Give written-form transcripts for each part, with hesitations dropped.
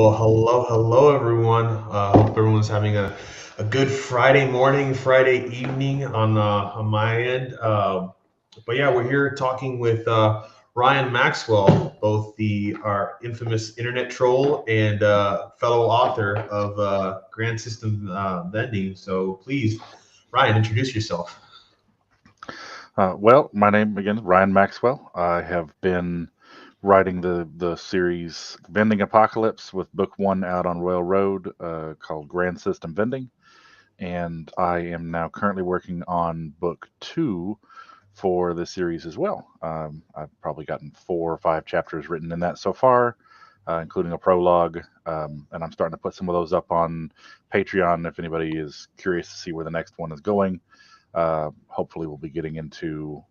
Well, hello, everyone. Hope everyone's having a good Friday morning, Friday evening on my end. But yeah, we're here talking with Ryan Maxwell, both the our infamous internet troll and fellow author of Grand System Vending. So please, Ryan, introduce yourself. Well, my name again is Ryan Maxwell. I have been writing the series Vending Apocalypse with book one out on Royal Road called Grand System Vending, and I am now currently working on book two for the series as well. I've probably gotten 4 or 5 chapters written in that so far, including a prologue, and I'm starting to put some of those up on Patreon if anybody is curious to see where the next one is going. Hopefully, we'll be getting into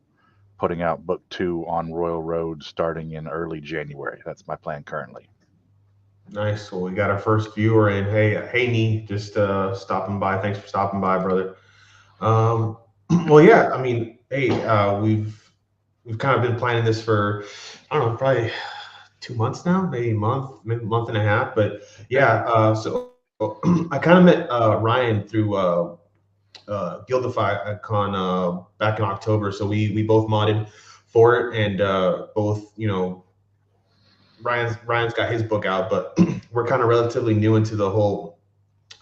putting out book two on Royal Road starting in early January. That's my plan currently. Nice. Well, we got our first viewer in. Hey, Nee, just stopping by. Thanks for stopping by, brother. Um, well, yeah, I mean, hey, we've kind of been planning this for I don't know, probably 2 months now, maybe a month, maybe a month and a half. But yeah, so I kind of met Ryan through Guildify Con back in October. So we both modded for it, and both Ryan's got his book out, but we're kind of relatively new into the whole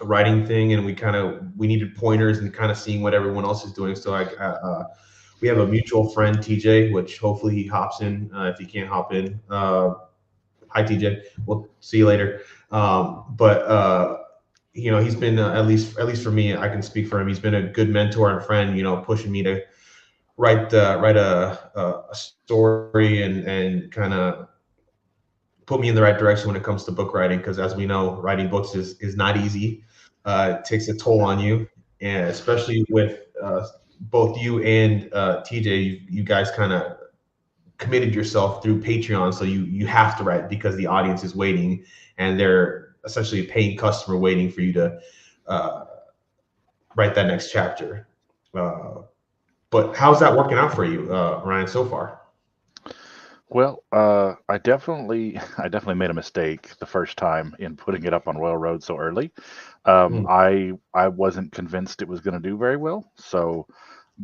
writing thing, and we needed pointers and kind of seeing what everyone else is doing. So we have a mutual friend, TJ, which hopefully he hops in. If he can't hop in, hi TJ, we'll see you later. But he's been at least for me, I can speak for him. He's been a good mentor and friend. Pushing me to write a story and kind of put me in the right direction when it comes to book writing, because as we know, writing books is not easy. It takes a toll on you, and especially with both you and TJ, you guys kind of committed yourself through Patreon, so you have to write because the audience is waiting, and they're essentially a paying customer waiting for you to uh, write that next chapter. Uh, but how's that working out for you, Ryan, so far? Well, I definitely made a mistake the first time in putting it up on Royal Road so early. Mm. I wasn't convinced it was going to do very well, so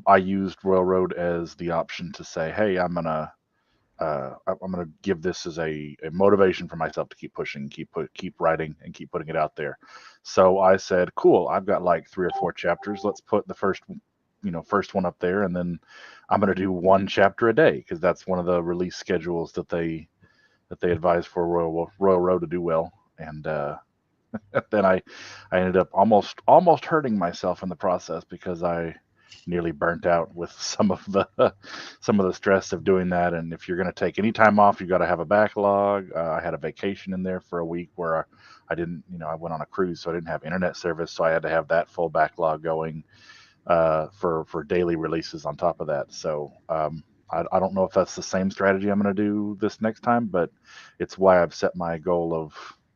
I used Royal Road as the option to say, "Hey, I'm gonna give this as a motivation for myself to keep pushing, keep writing, and keep putting it out there." So I said, "Cool, I've got like 3 or 4 chapters. Let's put the first one up there, and then I'm gonna do one chapter a day because that's one of the release schedules that they advise for Royal Road to do well." And then I ended up almost hurting myself in the process because I nearly burnt out with some of the stress of doing that. And if you're going to take any time off, you got to have a backlog. I had a vacation in there for a week where I didn't, I went on a cruise, so I didn't have internet service, so I had to have that full backlog going for daily releases on top of that. So I don't know if that's the same strategy I'm going to do this next time, but it's why I've set my goal of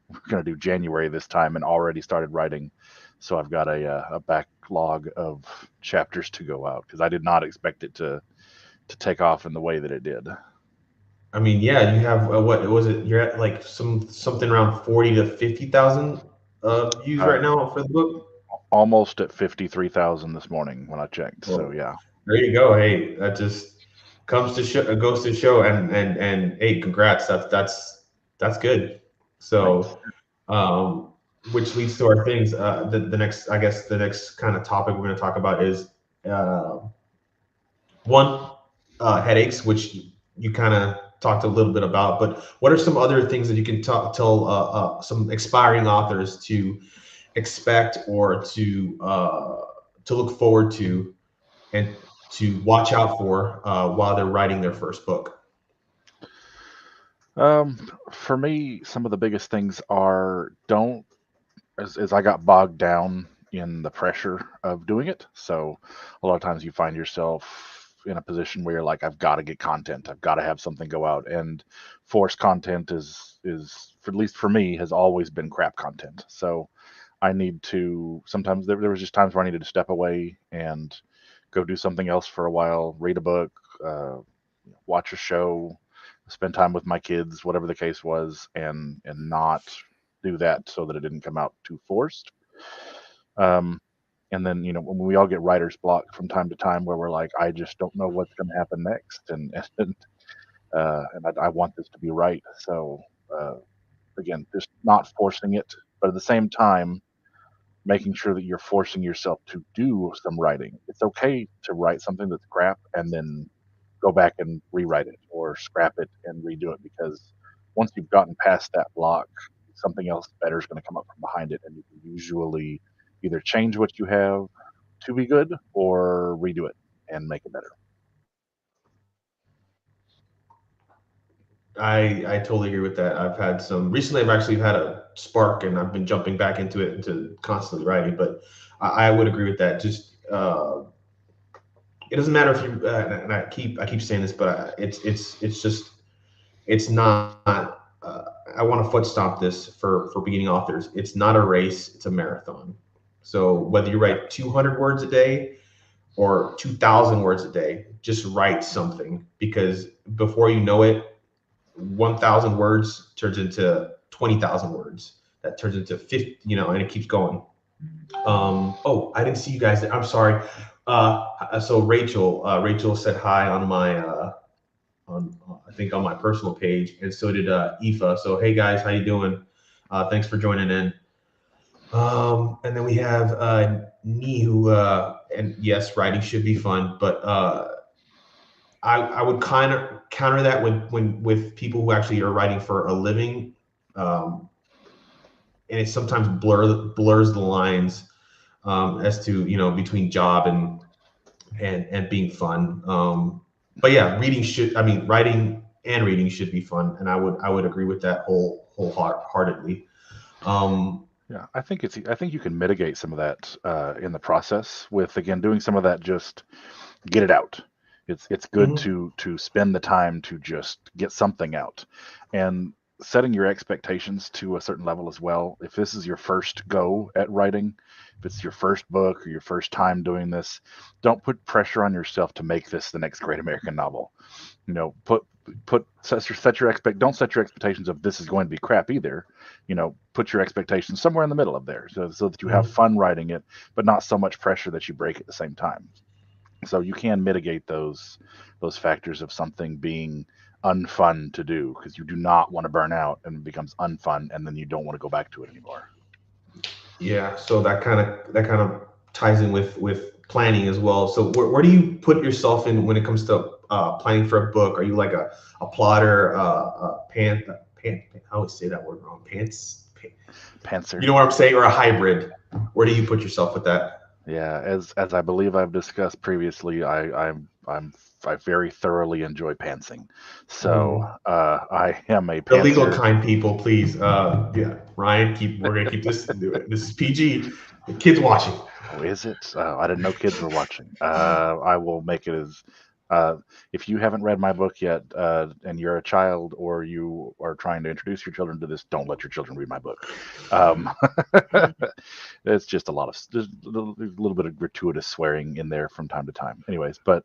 we're going to do January this time and already started writing. So I've got a backlog of chapters to go out because I did not expect it to take off in the way that it did. I mean, yeah, you have what was it? You're at like something around 40 to 50,000 views Uh, right now for the book. Almost at 53,000 this morning when I checked. So Well, yeah, there you go. Hey, that just comes to show, goes to show, and hey, congrats. That's good. thanks. So, um, which leads to our things. The next, I guess, the next kind of topic we're going to talk about is uh, one, headaches, which you kind of talked a little bit about. But what are some other things that you can tell some aspiring authors to expect or to look forward to and to watch out for while they're writing their first book? For me, some of the biggest things are don't as I got bogged down in the pressure of doing it. So a lot of times you find yourself in a position where you're like, I've got to get content. I've got to have something go out. And forced content is for, at least for me, has always been crap content. So I need to sometimes there was just times where I needed to step away and go do something else for a while, read a book, watch a show, spend time with my kids, whatever the case was, and not do that so that it didn't come out too forced. Um, and then, when we all get writer's block from time to time, where we're like, I just don't know what's going to happen next, and I want this to be right. So uh, again, just not forcing it, but at the same time, making sure that you're forcing yourself to do some writing. It's okay to write something that's crap and then go back and rewrite it or scrap it and redo it, because once you've gotten past that block, something else better is going to come up from behind it, and you can usually either change what you have to be good or redo it and make it better. I totally agree with that. I've had some recently. I've actually had a spark, and I've been jumping back into it, into constantly writing. But I would agree with that. Just it doesn't matter if you and I keep saying this, but it's just it's not. I want to foot stomp this for beginning authors. It's not a race; it's a marathon. So whether you write 200 words a day or 2,000 words a day, just write something, because before you know it, 1,000 words turns into 20,000 words. That turns into 50, and it keeps going. Oh, I didn't see you guys. I'm sorry. So Rachel said hi on my, I think on my personal page, and so did Aoife. So hey guys, how you doing? Thanks for joining in. And then we have Nee, who, and yes, writing should be fun, but I would kind of counter that with people who actually are writing for a living, um, and it sometimes blurs the lines, as to between job and being fun. But yeah, writing and reading should be fun, and I would agree with that wholeheartedly. Yeah, I think you can mitigate some of that in the process with, again, doing some of that, just get it out. It's good Mhm. to spend the time to just get something out, and setting your expectations to a certain level as well. If this is your first go at writing, if it's your first book or your first time doing this, don't put pressure on yourself to make this the next great American novel. Don't set your expectations of this is going to be crap either. Put your expectations somewhere in the middle of there, so that you have Mhm. fun writing it, but not so much pressure that you break at the same time. So you can mitigate those factors of something being unfun to do, because you do not want to burn out and it becomes unfun, and then you don't want to go back to it anymore. Yeah, so that kind of ties in with planning as well. So where do you put yourself in when it comes to planning for a book? Are you like a plotter, I always say that word wrong. Pantser. You know what I'm saying? Or a hybrid? Where do you put yourself with that? Yeah, as I believe I've discussed previously, I very thoroughly enjoy pantsing. So Mm. I am a The legal pantser. kind people, please. Yeah, Ryan, we're gonna keep this. This is PG. The kids watching. Oh, is it? I didn't know kids were watching. I will make it as. Uh, if you haven't read my book yet, and you're a child, or you are trying to introduce your children to this, don't let your children read my book. Um, it's just there's a little bit of gratuitous swearing in there from time to time. Anyways, but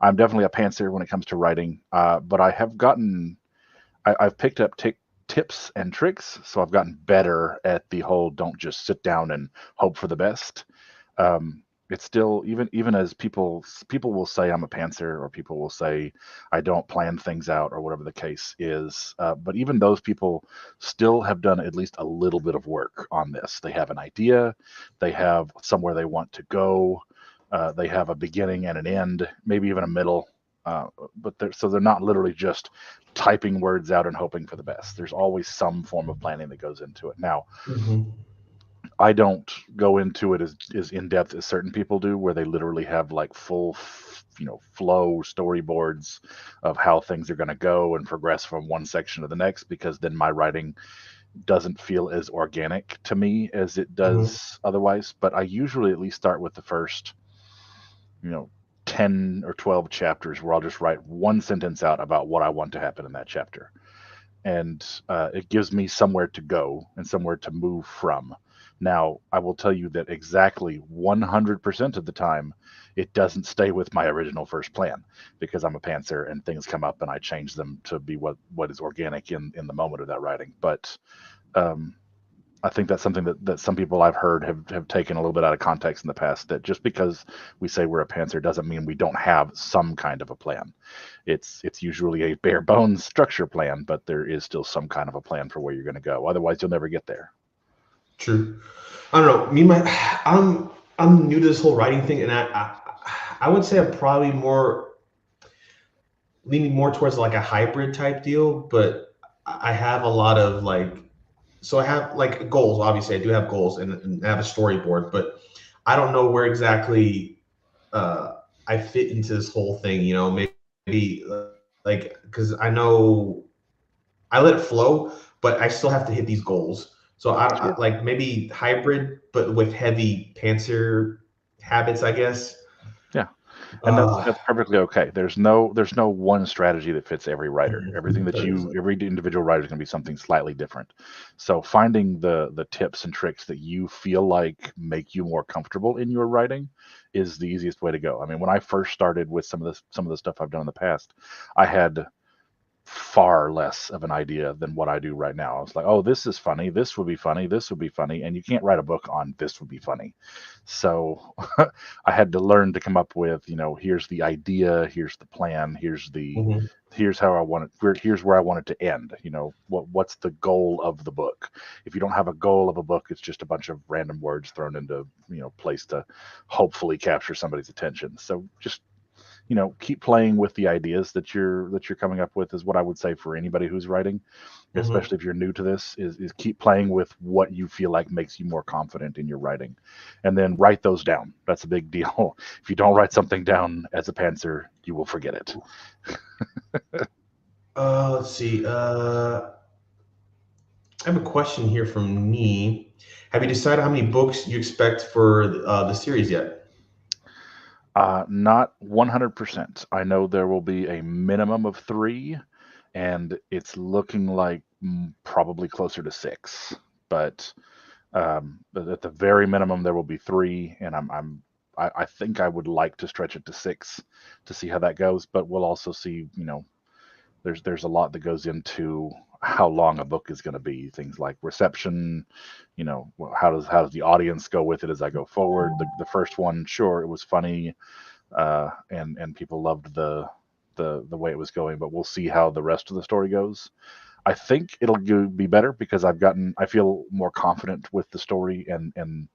I'm definitely a pantser when it comes to writing. But I've picked up tips and tricks, so I've gotten better at the whole don't just sit down and hope for the best. It's still, even as people will say I'm a pantser, or people will say I don't plan things out, or whatever the case is. But even those people still have done at least a little bit of work on this. They have an idea, they have somewhere they want to go, they have a beginning and an end, maybe even a middle. Uh, but they're not literally just typing words out and hoping for the best. There's always some form of planning that goes into it. Now, Mhm. I don't go into it as in depth as certain people do, where they literally have like full, flow storyboards of how things are going to go and progress from one section to the next, because then my writing doesn't feel as organic to me as it Mhm. does otherwise. But I usually at least start with the first, you know, 10 or 12 chapters, where I'll just write one sentence out about what I want to happen in that chapter. And it gives me somewhere to go and somewhere to move from. Now, I will tell you that exactly 100% of the time, it doesn't stay with my original first plan, because I'm a pantser and things come up and I change them to be what is organic in the moment of that writing. But I think that's something that some people I've heard have taken a little bit out of context in the past. That just because we say we're a pantser doesn't mean we don't have some kind of a plan. It's usually a bare bones structure plan, but there is still some kind of a plan for where you're going to go. Otherwise, you'll never get there. True. I don't know. I'm new to this whole writing thing, and I would say I'm probably more leaning more towards like a hybrid type deal, but I have a lot of like, so I have like goals. Obviously, I do have goals and I have a storyboard, but I don't know where exactly I fit into this whole thing. You know, maybe like because I know I let it flow, but I still have to hit these goals. So Sure. like maybe hybrid, but with heavy pantser habits, I guess. Yeah. And Uh, that's perfectly okay. There's no one strategy that fits every writer. Everything that mhm. every individual writer is going to be something slightly different. So finding the tips and tricks that you feel like make you more comfortable in your writing is the easiest way to go. I mean, when I first started with some of the stuff I've done in the past, I had far less of an idea than what I do right now. I was like, oh, this is funny. This would be funny. This would be funny. And you can't write a book on this would be funny. So I had to learn to come up with, here's the idea, here's the plan, Mhm. here's how I want it, here's where I want it to end. What's the goal of the book? If you don't have a goal of a book, it's just a bunch of random words thrown into, place to hopefully capture somebody's attention. So just keep playing with the ideas that you're coming up with is what I would say for anybody who's writing, Mhm. especially if you're new to this, is keep playing with what you feel like makes you more confident in your writing, and then write those down. That's a big deal. If you don't write something down as a pantser, you will forget it. Let's see. I have a question here from me. Have you decided how many books you expect for the series yet? Not 100%. I know there will be a minimum of three, and it's looking like probably closer to six. But at the very minimum, there will be three, and I think I would like to stretch it to six to see how that goes. But we'll also see. There's a lot that goes into how long a book is going to be. Things like reception. How does the audience go with it as I go forward? The first one, sure, it was funny, and people loved the way it was going. But we'll see how the rest of the story goes. I think it'll be better because I feel more confident with the story and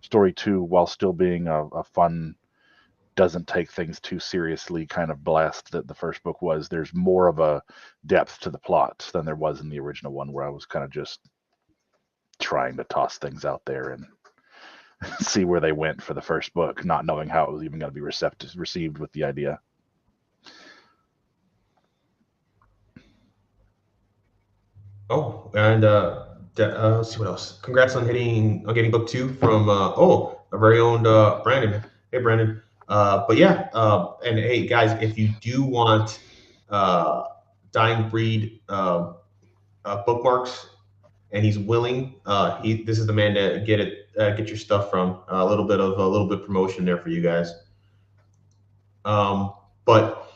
story two while still being a fun, doesn't take things too seriously kind of blast that the first book was. There's more of a depth to the plot than there was in the original one, where I was kind of just trying to toss things out there and see where they went for the first book, not knowing how it was even going to be received with the idea. Oh, and let's see what else. Congrats on getting book two from our very own Brandon. Hey, Brandon. But yeah, and hey guys, if you do want uh, Dying Breed bookmarks, and he's willing, he this is the man to get your stuff from. A little bit promotion there for you guys. But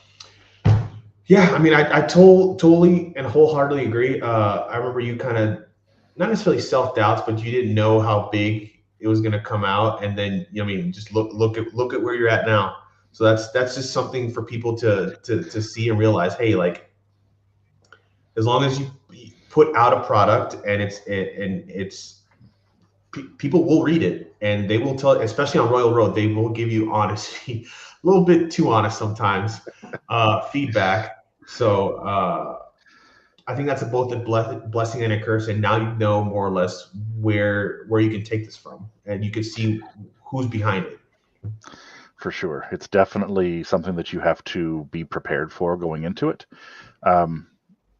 yeah, I mean, totally and wholeheartedly agree. I remember you kind of not necessarily self doubts, but you didn't know how big it was going to come out, and then I mean, just look at where you're at now. So that's just something for people to see and realize. Hey, like as long as you put out a product and it's people will read it and they will tell, especially on Royal Road, they will give you honesty, a little bit too honest sometimes, feedback. So I think that's both a blessing and a curse. And now you know more or less where you can take this from, and you can see who's behind it. For sure, it's definitely something that you have to be prepared for going into it. Um,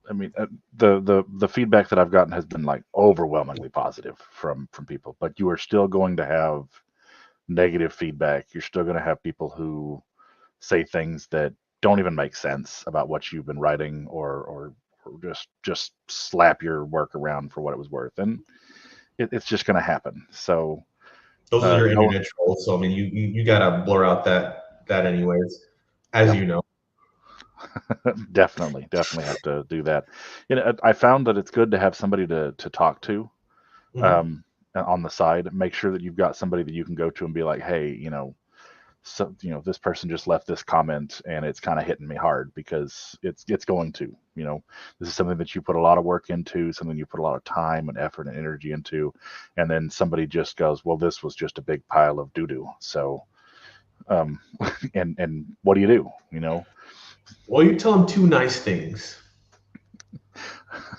I mean, the feedback that I've gotten has been like overwhelmingly positive from people, but you are still going to have negative feedback. You're still going to have people who say things that don't even make sense about what you've been writing, or just slap your work around for what it was worth, and it's just going to happen. So, Those are your no, internet trolls. So I mean, you gotta blur out that anyways, as yeah, you know. Definitely have to do that. I found that it's good to have somebody to talk to, Hmm. um, on the side. Make sure that you've got somebody that you can go to and be like, hey, so this person just left this comment and it's kind of hitting me hard, because it's going to, this is something that you put a lot of work into, something you put a lot of time and effort and energy into, and then somebody just goes, well, this was just a big pile of doo doo. So, um, and what do you do? Well, you tell them two nice things,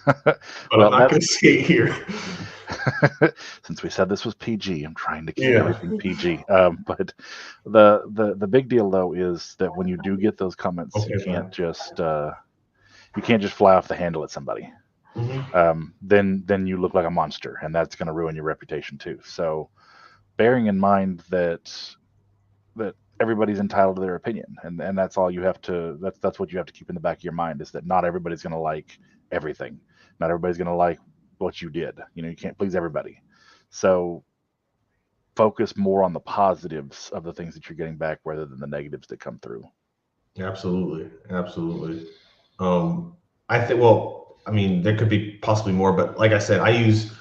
but I'm Well, not going to say it here. since we said this was PG, I'm trying to keep Yeah. everything PG. But the big deal though is that when you do get those comments, Okay, man. you can't just fly off the handle at somebody. Hmm. Then you look like a monster, and that's going to ruin your reputation too. So, bearing in mind that everybody's entitled to their opinion, and that's all you have to. That's what you have to keep in the back of your mind, is that not everybody's going to like everything. Not everybody's going to like what you did. You can't please everybody. So focus more on the positives of the things that you're getting back rather than the negatives that come through. Absolutely, absolutely. Um, I think. Well, I mean, there could be possibly more, but like I said, I use.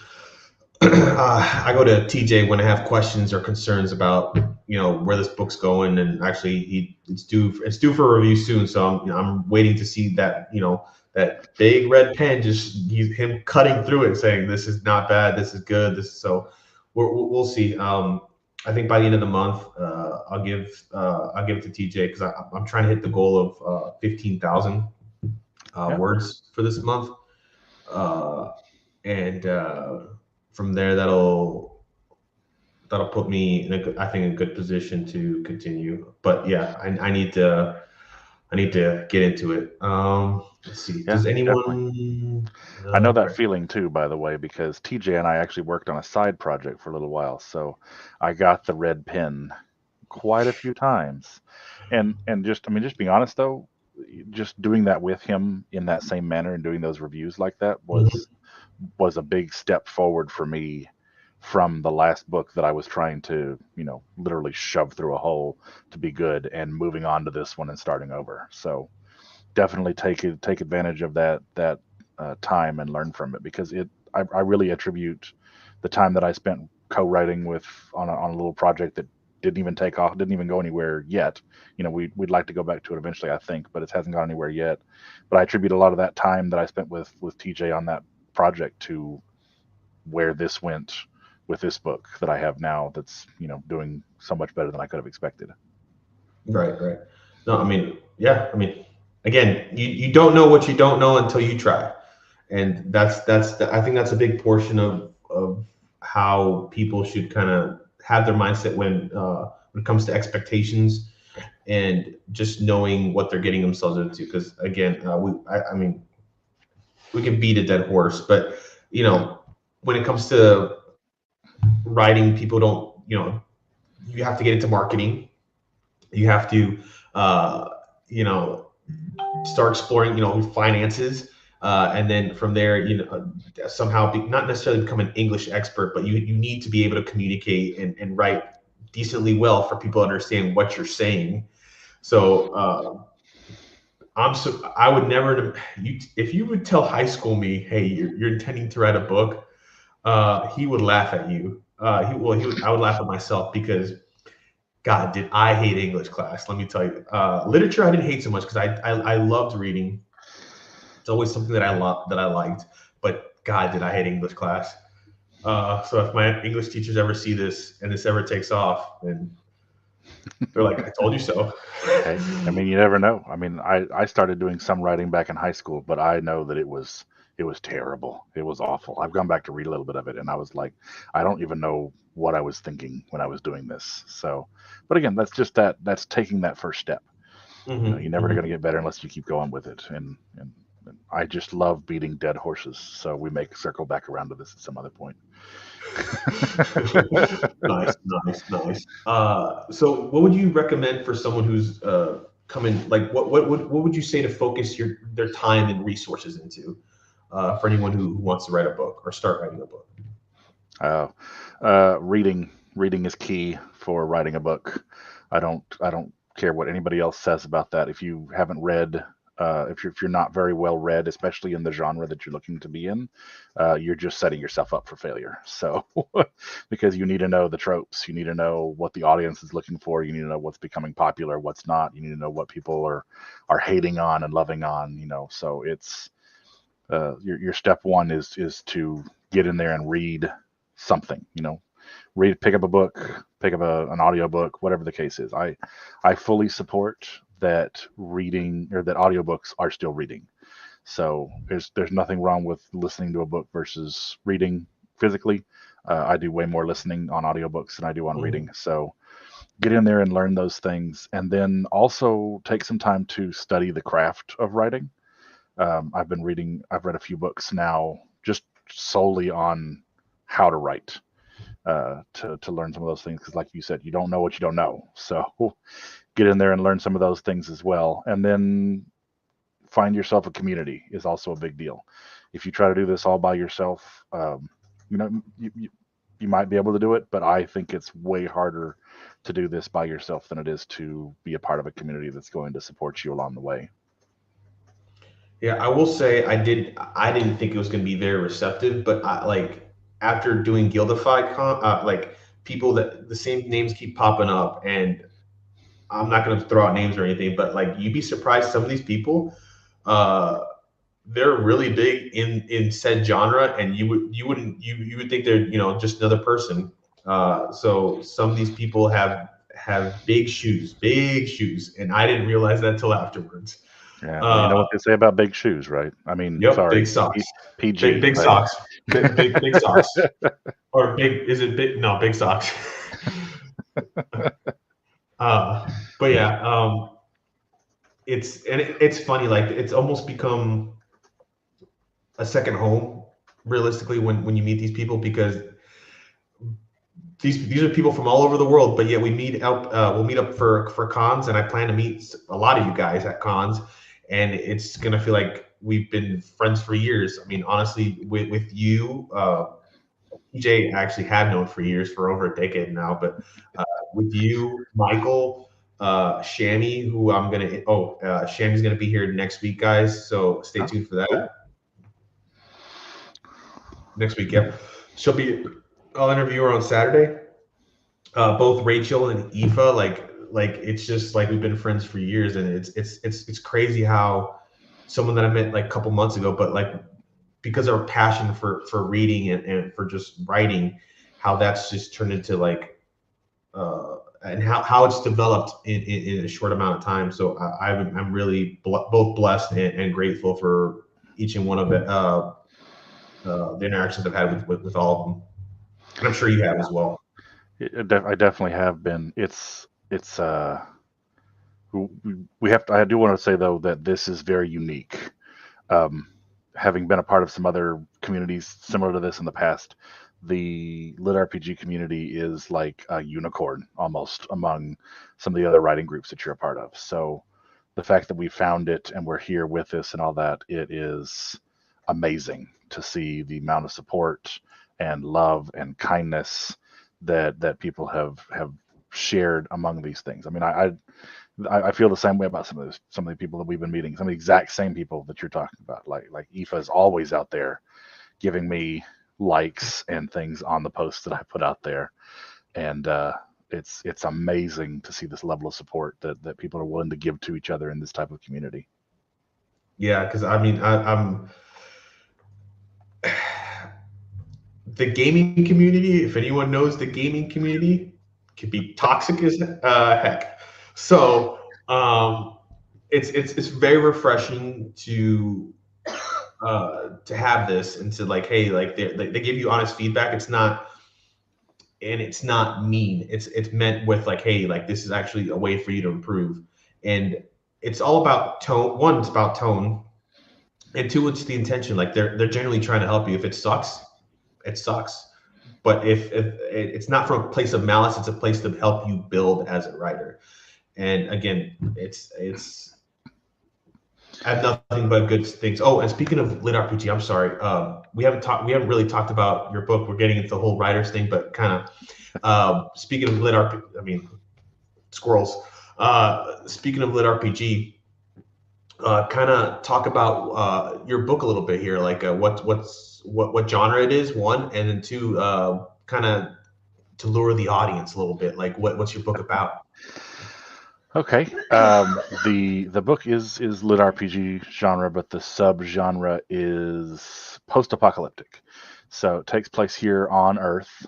I go to TJ when I have questions or concerns about where this book's going, and actually it's due for a review soon. So I'm waiting to see that big red pen, just him cutting through it, saying this is not bad, this is good, this so we'll see. I think by the end of the month, I'll give it to TJ because I'm trying to hit the goal of 15,000 Yeah, words for this month, uh, and from there that'll put me in I think a good position to continue. But yeah, I need to get into it. Let's see. yeah, Does definitely. anyone? I know that Okay. feeling too, by the way, because TJ and I actually worked on a side project for a little while. So I got the red pen quite a few times. And just, I mean, just being honest though, just doing that with him in that same manner and doing those reviews like that Mhm. was a big step forward for me from the last book that I was trying to, literally shove through a hole to be good, and moving on to this one and starting over. So definitely take advantage of that time and learn from it, because I really attribute the time that I spent co-writing with on a little project that didn't even take off, didn't even go anywhere yet. We'd like to go back to it eventually, I think, but it hasn't gone anywhere yet. But I attribute a lot of that time that I spent with TJ on that project to where this went with this book that I have now, that's doing so much better than I could have expected. Right. Right. No, I mean, yeah. I mean, again, you don't know what you don't know until you try, and I think that's a big portion of how people should kind of have their mindset when it comes to expectations and just knowing what they're getting themselves into. Because again, I mean, we can beat a dead horse, but you know, when it comes to writing, people don't, you have to get into marketing. You have to, uh, you know, start exploring, finances. And then from there, somehow not necessarily become an English expert, but you need to be able to communicate and write decently well for people to understand what you're saying. So I would never, if you would tell high school me, hey, you're intending to write a book, he would laugh at you. I would laugh at myself because God, did I hate English class? Let me tell you. Literature, I didn't hate so much because I loved reading. It's always something that I liked. But God, did I hate English class? So if my English teachers ever see this and this ever takes off, then they're like, "I told you so." Hey, I mean, you never know. I mean, I started doing some writing back in high school, but I know that it was terrible. It was awful. I've gone back to read a little bit of it, and I was like, I don't even know what I was thinking when I was doing this. So, but again, that's taking that first step. Hmm. You're never going to Hmm. get better unless you keep going with it. And I just love beating dead horses. So we may circle back around to this at some other point. Nice, nice, nice. So what would you recommend for someone who's coming? Like, what would you say to focus their time and resources into for anyone who wants to write a book or start writing a book? Uh, reading is key for writing a book. I don't care what anybody else says about that. If you haven't read if you're not very well read, especially in the genre that you're looking to be in, you're just setting yourself up for failure. So, because you need to know the tropes, you need to know what the audience is looking for, you need to know what's becoming popular, what's not, you need to know what people are hating on and loving on. So it's your step one is to get in there and read something. Pick up a book, pick up an audio book, whatever the case is. I fully support that reading or that audiobooks are still reading. So there's nothing wrong with listening to a book versus reading physically. I do way more listening on audiobooks than I do on reading. So get in there and learn those things, and then also take some time to study the craft of writing. I've read a few books now just solely on how to write, to learn some of those things, because like you said, you don't know what you don't know. So get in there and learn some of those things as well. And then find yourself a community is also a big deal. If you try to do this all by yourself, you might be able to do it, but I think it's way harder to do this by yourself than it is to be a part of a community that's going to support you along the way. Yeah, I will say I didn't think it was going to be very receptive, but after doing Guildify, people that the same names keep popping up, and I'm not going to throw out names or anything, but you'd be surprised, some of these people, they're really big in said genre, and you would think they're just another person. So some of these people have big shoes, and I didn't realize that till afterwards. Yeah, well, you know what they say about big shoes, right? I mean, Yep, sorry, big socks, PG, big right? socks, big socks, or big. Is it big? No, big socks. But yeah, it's funny. It's almost become a second home, realistically, when you meet these people, because these are people from all over the world, but yet we meet up. We'll meet up for cons, and I plan to meet a lot of you guys at cons, and it's gonna feel like we've been friends for years. I mean, honestly, with you, PJ, I actually have known for years, for over a decade now, but with you, Michael, Shammy, who Shammy's gonna be here next week, guys. So stay tuned for that. Cool. Next week, yep. I'll interview her on Saturday. Both Rachel and Aoife, it's just like we've been friends for years, and it's crazy how someone that I met a couple months ago, but because of our passion for reading and for just writing, how that's just turned into and how it's developed in a short amount of time. So I'm really both blessed and grateful for each and one of the interactions I've had with all of them, and I'm sure you have as well. I definitely have been. We have to. I do want to say though that this is very unique. Having been a part of some other communities similar to this in the past, the lit RPG community is like a unicorn almost among some of the other writing groups that you're a part of. So the fact that we found it and we're here with this and all that, it is amazing to see the amount of support and love and kindness that people have shared among these things. I mean, I feel the same way about some of the people that we've been meeting, some of the exact same people that you're talking about. Like Aoife is always out there giving me likes and things on the posts that I put out there, and it's amazing to see this level of support that people are willing to give to each other in this type of community. Yeah, because I mean, I'm the gaming community. If anyone knows the gaming community, can be toxic as heck. So it's very refreshing to have this, and to hey, they give you honest feedback. It's not mean. It's meant with hey, this is actually a way for you to improve, and it's all about tone. One, it's about tone, and two, it's the intention. They're generally trying to help you. If it sucks, it sucks. But if it's not from a place of malice, it's a place to help you build as a writer. And again, I have nothing but good things. Oh, and speaking of lit RPG, I'm sorry, we haven't really talked about your book. We're getting into the whole writers thing, but kind of speaking of lit RPG, I mean, squirrels. Speaking of lit RPG, kind of talk about your book a little bit here, like what genre it is, one, and then two, kind of to lure the audience a little bit, like what's your book about? Okay. The book is lit RPG genre, but the subgenre is post-apocalyptic. So it takes place here on Earth.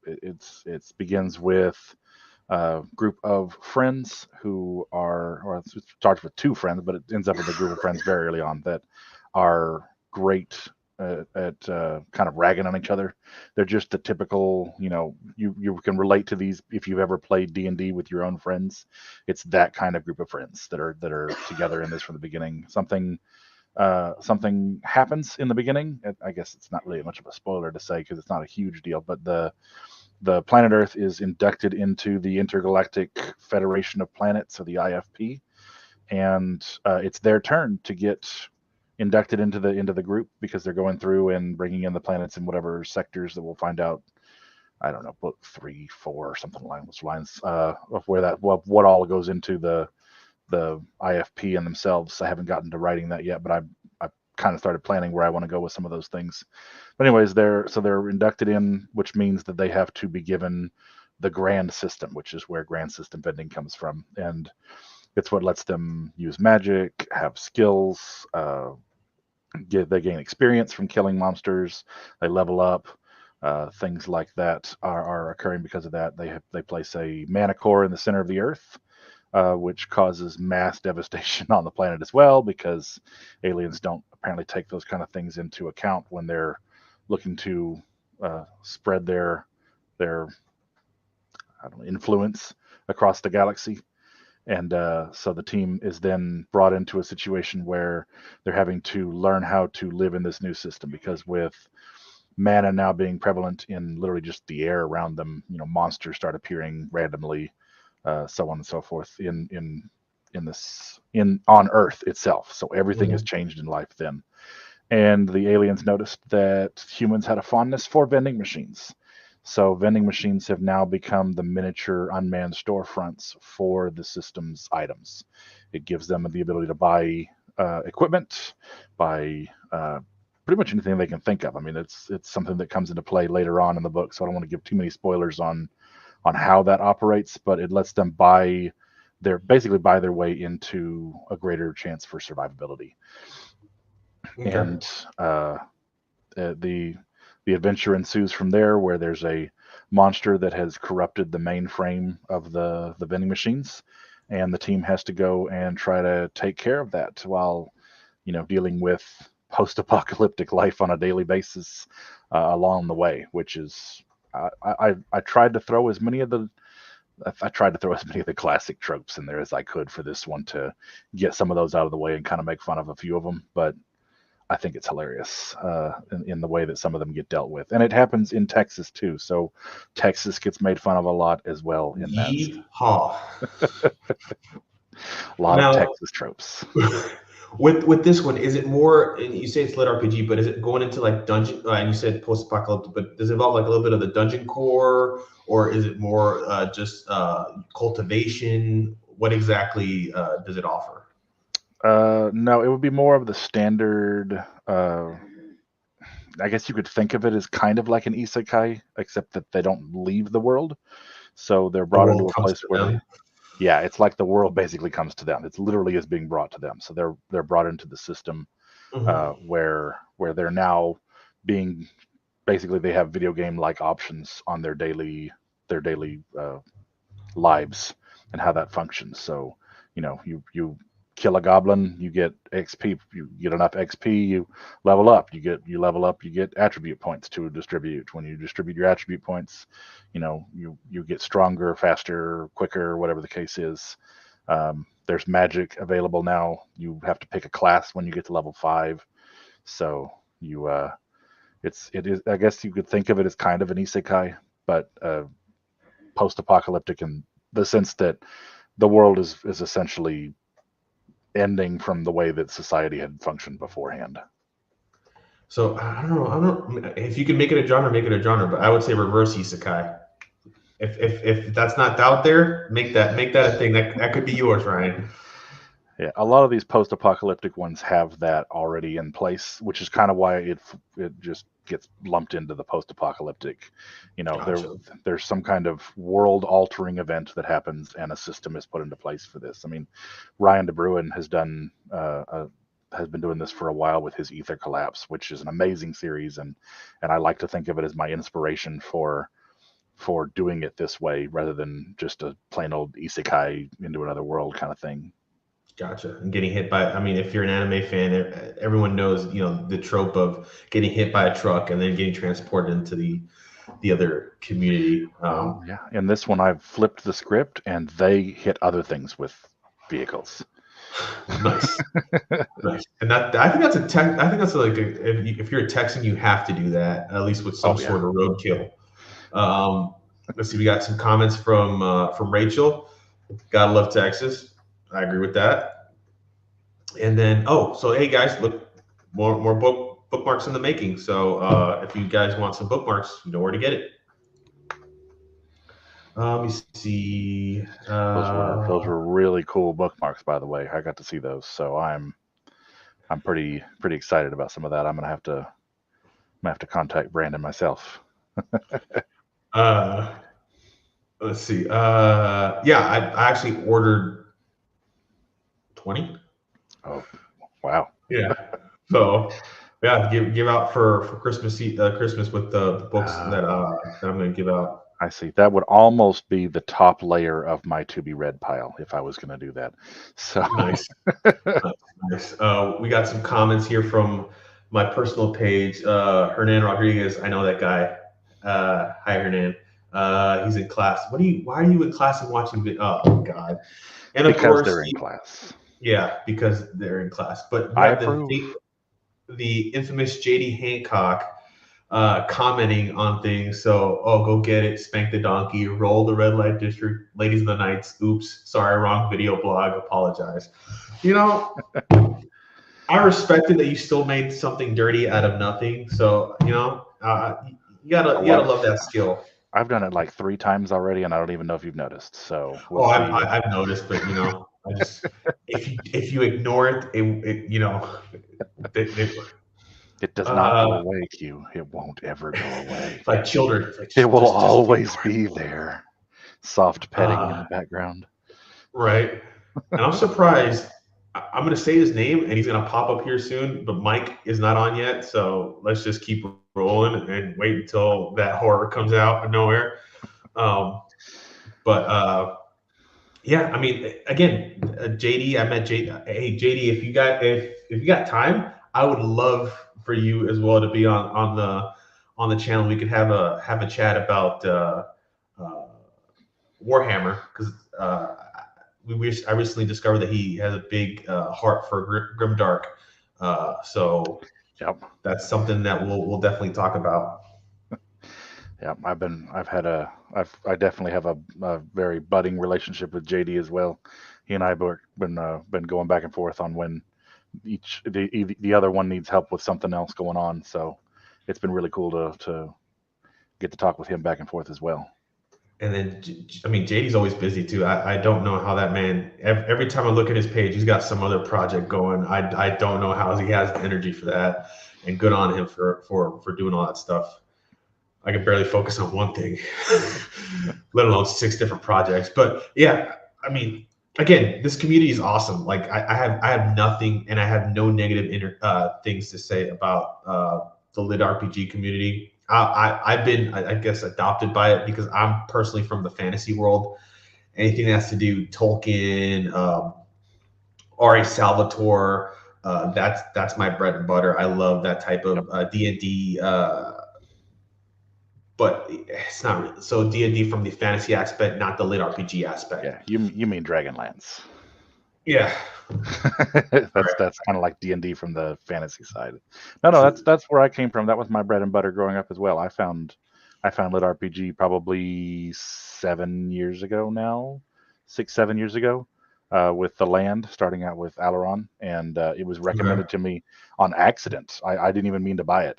It begins with a group of friends who are, or it starts with two friends, but it ends up with a group of friends very early on that are great at kind of ragging on each other. They're just the typical, you can relate to these if you've ever played D&D with your own friends. It's that kind of group of friends that are together in this from the beginning. Something happens in the beginning. I guess it's not really much of a spoiler to say because it's not a huge deal, but the planet Earth is inducted into the Intergalactic Federation of Planets, or the IFP, and it's their turn to get inducted into the group because they're going through and bringing in the planets in whatever sectors that we'll find out. I don't know, book 3, 4, or something along those lines, of where what all goes into the IFP and themselves. I haven't gotten to writing that yet, but I kind of started planning where I want to go with some of those things. But anyways, they're inducted in, which means that they have to be given the grand system, which is where grand system vending comes from, and it's what lets them use magic, have skills, they gain experience from killing monsters, they level up. Things like that are occurring because of that. They place a mana core in the center of the Earth, which causes mass devastation on the planet as well, because aliens don't apparently take those kind of things into account when they're looking to spread their I don't know, influence across the galaxy. And so the team is then brought into a situation where they're having to learn how to live in this new system, because with mana now being prevalent in literally just the air around them, monsters start appearing randomly, so on and so forth in on Earth itself. So everything has Mhm. changed in life then. And the aliens noticed that humans had a fondness for vending machines. So vending machines have now become the miniature unmanned storefronts for the system's items. It gives them the ability to buy equipment, buy pretty much anything they can think of. I mean, it's something that comes into play later on in the book, so I don't want to give too many spoilers on how that operates, but it lets them basically buy their way into a greater chance for survivability. Okay. And the the adventure ensues from there, where there's a monster that has corrupted the mainframe of the vending machines, and the team has to go and try to take care of that while dealing with post-apocalyptic life on a daily basis along the way, which is I tried to throw as many of the I tried to throw as many of the classic tropes in there as I could for this one to get some of those out of the way and kind of make fun of a few of them, but I think it's hilarious in the way that some of them get dealt with, and it happens in Texas too. So Texas gets made fun of a lot as well in that. Yeehaw. A lot of Now, Texas tropes. with this one, is it more? And you say it's lit RPG, but is it going into like dungeon? And you said post-apocalyptic, but does it involve like a little bit of the dungeon core, or is it more just cultivation? What exactly does it offer? No, it would be more of the standard. I guess you could think of it as kind of like an isekai, except that they don't leave the world. So they're The brought into world a comes place to where them. yeah, it's like the world basically comes to them. It's literally is being brought to them. So they're brought into the system Hmm. where they're now being basically they have video game like options on their daily lives and how that functions. So you kill a goblin, you get XP, you get enough XP, you level up, you get attribute points to distribute. When you distribute your attribute points, you get stronger, faster, quicker, whatever the case is. There's magic available now. You have to pick a class when you get to level 5. So you it is, I guess you could think of it as kind of an isekai, but post-apocalyptic in the sense that the world is essentially ending from the way that society had functioned beforehand. So I don't know. I don't. If you can make it a genre, make it a genre. But I would say reverse isekai. If that's not out there, make that a thing. That could be yours, Ryan. Yeah, a lot of these post-apocalyptic ones have that already in place, which is kind of why it just gets lumped into the post-apocalyptic. Gotcha. There's some kind of world-altering event that happens, and a system is put into place for this. I mean, Ryan DeBruin has been doing this for a while with his Ether Collapse, which is an amazing series, and I like to think of it as my inspiration for doing it this way rather than just a plain old isekai into another world kind of thing. Gotcha. And getting hit by, I mean, if you're an anime fan, everyone knows, the trope of getting hit by a truck and then getting transported into the other community. Oh yeah, in this one I've flipped the script and they hit other things with vehicles. Nice, nice. And that I think that's a tech. I think that's like if you're a Texan, you have to do that at least with some Oh yeah. sort of roadkill. Um, let's see. We got some comments from Rachel. Gotta love Texas. I agree with that. And then, so hey guys, look, more bookmarks in the making. So if you guys want some bookmarks, you know where to get it. Let me see. Those were really cool bookmarks, by the way. I got to see those, so I'm pretty excited about some of that. I'm gonna have to contact Brandon myself. uh, let's see. Yeah, I actually ordered 20. Oh wow. Yeah. So yeah, give out for Christmas Christmas with the books that I'm gonna give out. I see. That would almost be the top layer of my to be read pile if I was going to do that. So Nice, nice, nice. We got some comments here from my personal page. Hernan Rodriguez, I know that guy. Hi Hernan. He's in class. Why are you in class and watching? Oh God. And of because course, they're in class, yeah, because they're in class. But we I have approve. the infamous JD Hancock commenting on things. So, go get it, spank the donkey, roll the red light district, ladies of the nights. Oops, sorry, wrong video blog. Apologize. You know, I respected that you still made something dirty out of nothing. So, you gotta Well, love that skill. I've done it like 3 times already, and I don't even know if you've noticed. So we'll Oh, see. I've noticed, but I just if you ignore it, they, It does not go uh, away, Q. It won't ever go away. it's like children. It's like It will just always ignore be there. Soft it. petting in the background. Right. And I'm surprised. I'm going to say his name and he's going to pop up here soon, but Mike is not on yet. So let's just keep rolling and wait until that horror comes out of nowhere. Um, but yeah, I mean, again, JD, I met JD. Hey, JD, if you got time, I would love for you as well to be on the channel. We could have a chat about uh, Warhammer because I recently discovered that he has a big heart for Grimdark. So Yep. that's something that we'll definitely talk about. Yeah, I definitely have a very budding relationship with JD as well. He and I have been going back and forth on when the other one needs help with something else going on. So it's been really cool to get to talk with him back and forth as well. And then, I mean, JD's always busy too. I don't know how that man. Every time I look at his page, he's got some other project going. I don't know how he has the energy for that. And good on him for doing all that stuff. I can barely focus on one thing, let alone 6 different projects. But yeah, I mean, again, this community is awesome. Like I have nothing, and I have no negative things to say about the lit RPG community. I've been, I guess, adopted by it because I'm personally from the fantasy world. Anything that has to do Tolkien, R.A. Salvatore, that's my bread and butter. I love that type Yep. of D&D. But it's not really. So D&D from the fantasy aspect, not the lit RPG aspect. Yeah, you mean Dragonlance? Yeah. That's kind of like D&D from the fantasy side. No, that's where I came from. That was my bread and butter growing up as well. I found lit RPG probably 7 years ago now, 6 7 years ago, with the land starting out with Alaron, and it was recommended to me on accident. I didn't even mean to buy it.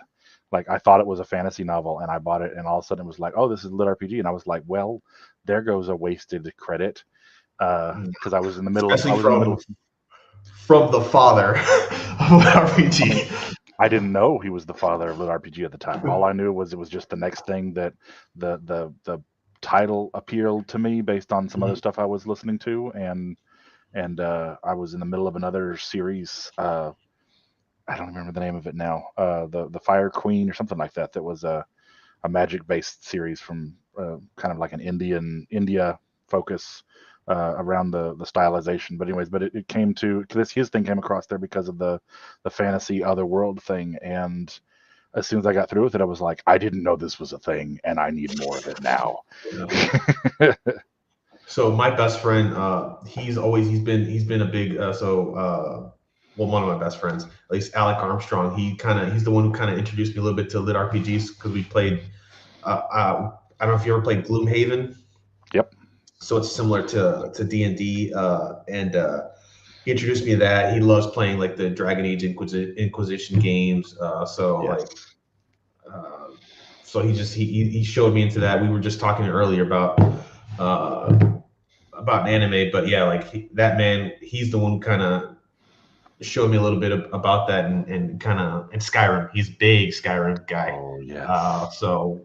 Like I thought it was a fantasy novel, and I bought it, and all of a sudden it was like, oh, this is lit RPG, and I was like, well, there goes a wasted credit, because I was in the middle of Especially from from the father of I mean, RPG. I didn't know he was the father of the RPG at the time. All I knew was it was just the next thing that the title appealed to me based on some other stuff I was listening to, and I was in the middle of another series. I don't remember the name of it now. The Fire Queen or something like that. That was a magic based series from kind of like an India focus around the stylization. But anyways, it came to this his thing came across there because of the fantasy other world thing. And as soon as I got through with it, I was like, I didn't know this was a thing, and I need more of it now. So my best friend, he's been a big well, one of my best friends, at least Alec Armstrong. He's the one who kind of introduced me a little bit to lit RPGs because we played. I don't know if you ever played Gloomhaven. Yep. So it's similar to D&D, and he introduced me to that. He loves playing like the Dragon Age Inquisition games. Yes. Uh, so he showed me into that. We were just talking earlier uh, about anime, but yeah, like that man, he's the one who kind of showed me a little bit about that and kind of and Skyrim. He's a big Skyrim guy. Oh yes. So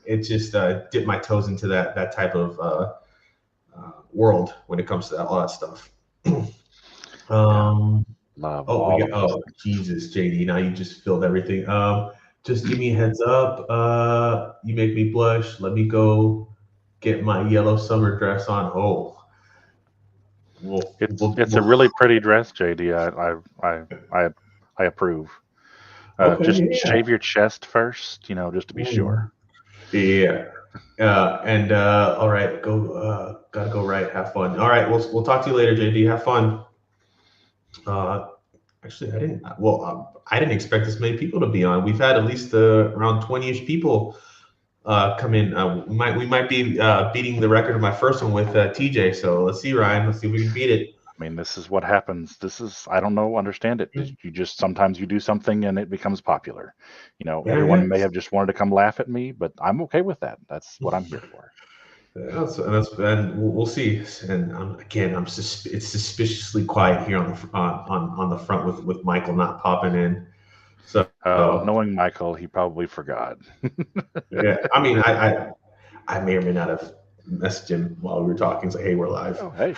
it just dipped my toes into that type of world when it comes to all that stuff. Yeah. um, Love oh, we all got of those oh things. Jesus, JD, now you just filled everything. Just give me a heads up. You make me blush. Let me go get my yellow summer dress on. Oh, It's a we'll really pretty dress, JD. I I approve. Just okay, yeah. shave your chest first, just to be sure. Mm. Yeah. And all right, gotta go right. Have fun. All right, we'll talk to you later, JD. Have fun. Uh, actually, I didn't expect this many people to be on. We've had at least around 20-ish people come in. We might be beating the record of my first one with TJ. So let's see, Ryan. Let's see if we can beat it. I mean, this is what happens. I don't know, understand it. You just sometimes you do something and it becomes popular. Yeah, yeah. Everyone may have just wanted to come laugh at me, but I'm okay with that. That's what I'm here for. And we'll see. And again, it's suspiciously quiet here on the front with Michael not popping in. So Oh, knowing Michael, he probably forgot. yeah, I mean, I may or may not have messaged him while we were talking. It's like, hey, we're live. Oh, hey,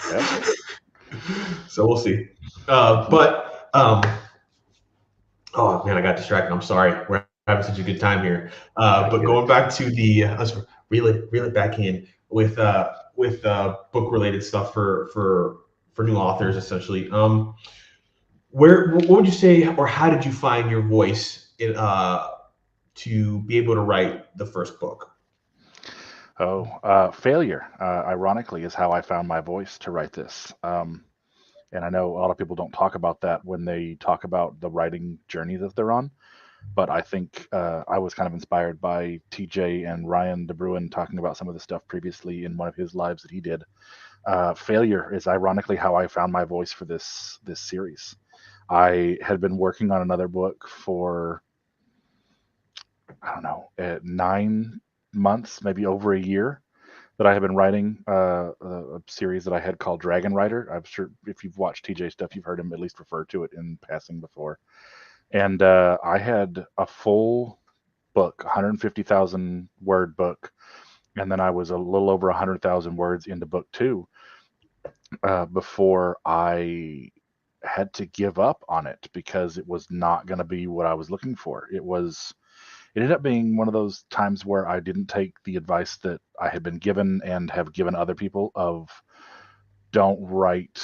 So we'll see. But oh man, I got distracted. I'm sorry. We're having such a good time here. I But get it. going back to let's reel it back in with book related stuff for new authors essentially. What would you say, or how did you find your voice to be able to write the first book? Oh, failure, ironically, is how I found my voice to write this. And I know a lot of people don't talk about that when they talk about the writing journey that they're on. But I think I was kind of inspired by TJ and Ryan DeBruin talking about some of the stuff previously in one of his lives that he did. Failure is ironically how I found my voice for this series. I had been working on another book for I don't know 9 months, maybe over a year, that I had been writing a series that I had called Dragon Rider. I'm sure if you've watched TJ stuff, you've heard him at least refer to it in passing before. And I had a full book, 150,000 word book, and then I was a little over 100,000 words into book two before I had to give up on it because it was not going to be what I was looking for. It ended up being one of those times where I didn't take the advice that I had been given and have given other people of don't write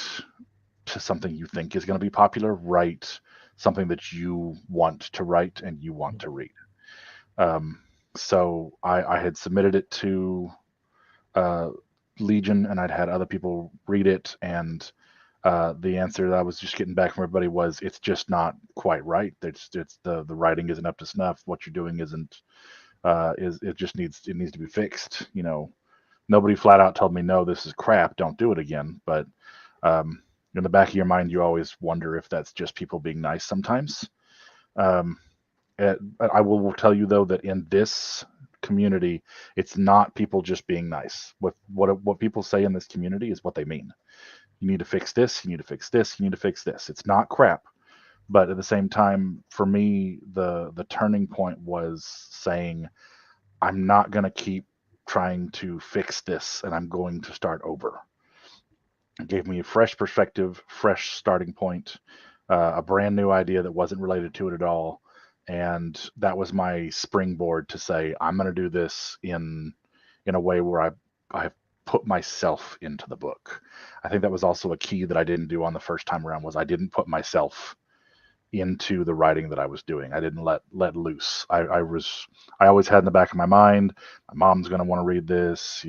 to something you think is going to be popular, write something that you want to write and you want to read. Um, so I had submitted it to uh, Legion, and I'd had other people read it, and the answer that I was just getting back from everybody was, "It's just not quite right. It's the writing isn't up to snuff. What you're doing isn't is it needs to be fixed." Nobody flat out told me, "No, this is crap. Don't do it again." But um, in the back of your mind, you always wonder if that's just people being nice sometimes. Um, I will tell you though that in this community, it's not people just being nice. What people say in this community is what they mean. You need to fix this. You need to fix this. You need to fix this. It's not crap. But at the same time, for me, the turning point was saying, I'm not going to keep trying to fix this, and I'm going to start over. It gave me a fresh perspective, fresh starting point, a brand new idea that wasn't related to it at all. And that was my springboard to say, I'm going to do this in a way where I've put myself into the book. I think that was also a key that I didn't do on the first time around, was I didn't put myself into the writing that I was doing. I didn't let loose. I always had in the back of my mind, my mom's going to want to read this,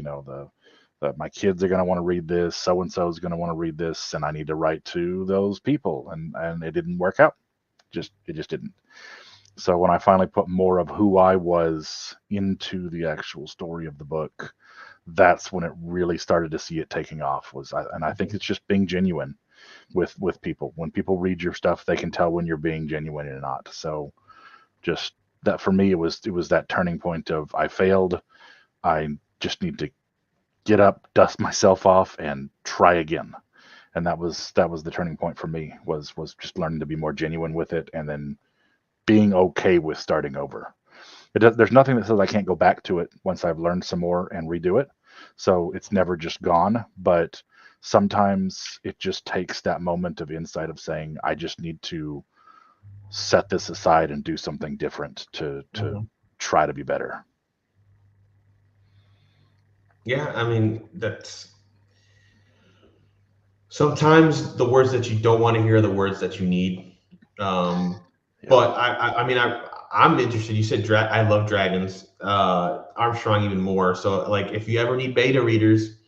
my kids are going to want to read this, so and so is going to want to read this, and I need to write to those people, and it didn't work out. It just didn't. So when I finally put more of who I was into the actual story of the book, that's when it really started to see it taking off. And I think it's just being genuine with people. When people read your stuff, they can tell when you're being genuine or not. So just that, for me, it was that turning point of, I failed. I just need to get up, dust myself off, and try again. And that was the turning point for me, was just learning to be more genuine with it, and then being okay with starting over. There's nothing that says I can't go back to it once I've learned some more and redo it. So it's never just gone, but sometimes it just takes that moment of insight of saying, I just need to set this aside and do something different to try to be better. Yeah, I mean, that's sometimes the words that you don't want to hear are the words that you need. But I mean, I'm interested. You said I love dragons. Armstrong even more. So like, if you ever need beta readers,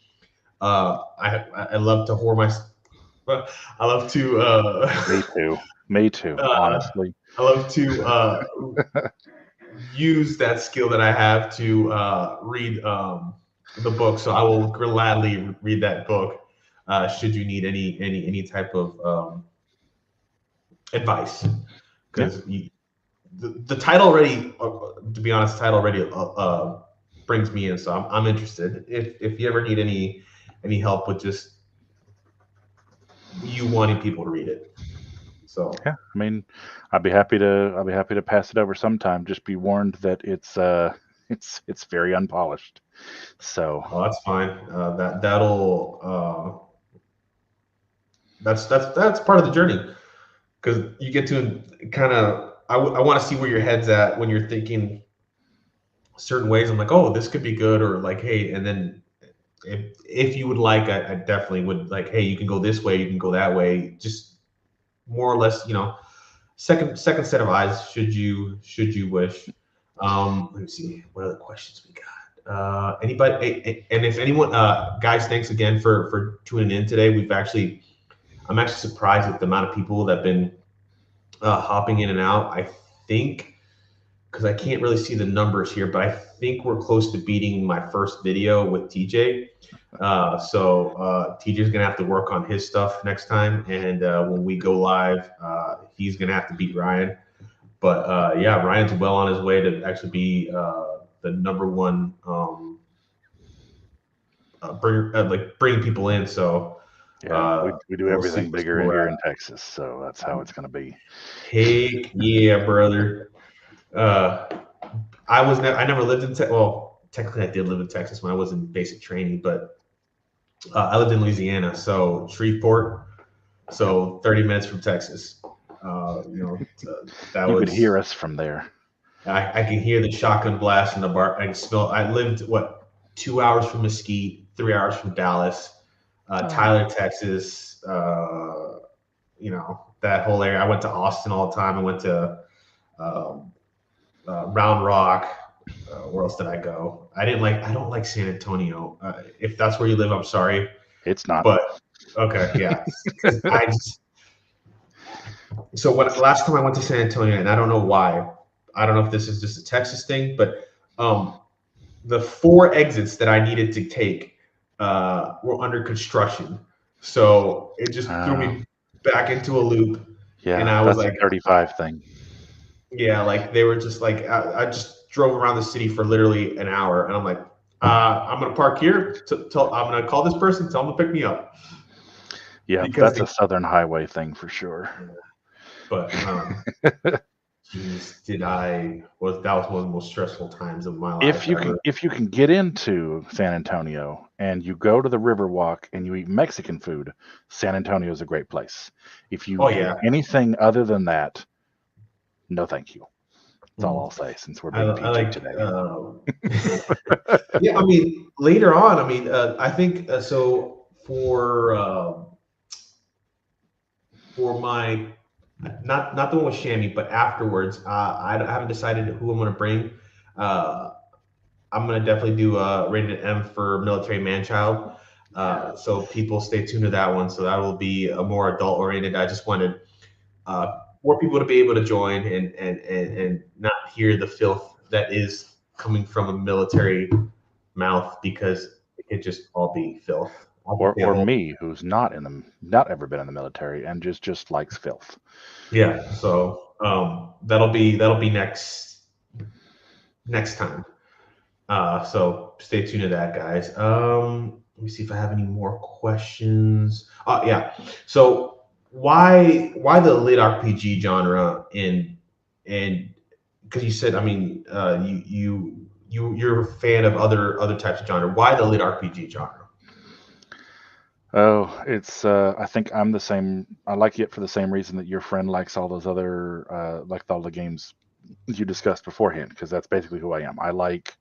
I love to whore my. I love to. Me too. Honestly, I love to use that skill that I have to read the book. So I will gladly read that book. Should you need any type of advice, because the title already, to be honest, the title already brings me in. So I'm interested. If you ever need any help with just you wanting people to read it. So yeah, I mean, I'd be happy to pass it over sometime. Just be warned that it's very unpolished. So that's fine. That's part of the journey, because you get to kind of, I want to see where your head's at when you're thinking certain ways. I'm like, oh, this could be good, or like, hey, and then if you would like, I definitely would like, hey, you can go this way, you can go that way, just more or less, second set of eyes, should you wish. Let me see what other questions we got. Anybody, and if anyone, guys, thanks again for tuning in today. I'm actually surprised at the amount of people that have been hopping in and out. I think, because I can't really see the numbers here, but I think we're close to beating my first video with TJ. So TJ's gonna have to work on his stuff next time, and when we go live, he's gonna have to beat Ryan. But yeah, Ryan's well on his way to actually be the number one bringing people in. So yeah, we do everything bigger here in Texas, so that's how it's gonna be. Heck yeah, brother. I never lived in Texas. Well, technically I did live in Texas when I was in basic training, but I lived in Louisiana, so Shreveport, so 30 minutes from Texas. You could hear us from there. I can hear the shotgun blast in the bar. I can smell. I lived 2 hours from Mesquite, 3 hours from Dallas, Tyler, Texas. That whole area. I went to Austin all the time. I went to Round Rock. Where else did I go? I don't like San Antonio. If that's where you live, I'm sorry. It's not. But okay, yeah. So last time I went to San Antonio, and I don't know why. I don't know if this is just a Texas thing, but the 4 exits that I needed to take were under construction. So it just threw me back into a loop. Yeah, and I was like, a 35 thing. Yeah, like they were just like, I just drove around the city for literally an hour, and I'm like, I'm gonna park here. I'm gonna call this person, tell them to pick me up. Yeah, because that's a Southern highway thing for sure. but geez, that was one of the most stressful times of my life ever. If you can get into San Antonio and you go to the Riverwalk and you eat Mexican food, San Antonio is a great place. If you Oh do yeah. anything other than that, no thank you. That's all Mm. I'll say since we're being I PG like today. yeah, I mean later on, I mean I think so for my not the one with Shammy, but afterwards, I haven't decided who I'm going to bring. Uh, I'm going to definitely do rated M for Military Manchild. So people stay tuned to that one. So that will be a more adult oriented. I just wanted more people to be able to join and not hear the filth that is coming from a military mouth, because it could just all be filth. I'll just say a Or whole me, who's not ever been in the military and just likes filth. yeah. So that'll be next time. So stay tuned to that, guys. Let me see if I have any more questions. Yeah. So why the lit RPG genre and because you said, I mean, you're a fan of other types of genre. Why the lit RPG genre? Oh, it's I think I'm the same. I like it for the same reason that your friend likes all those other like all the games you discussed beforehand, because that's basically who I am. I like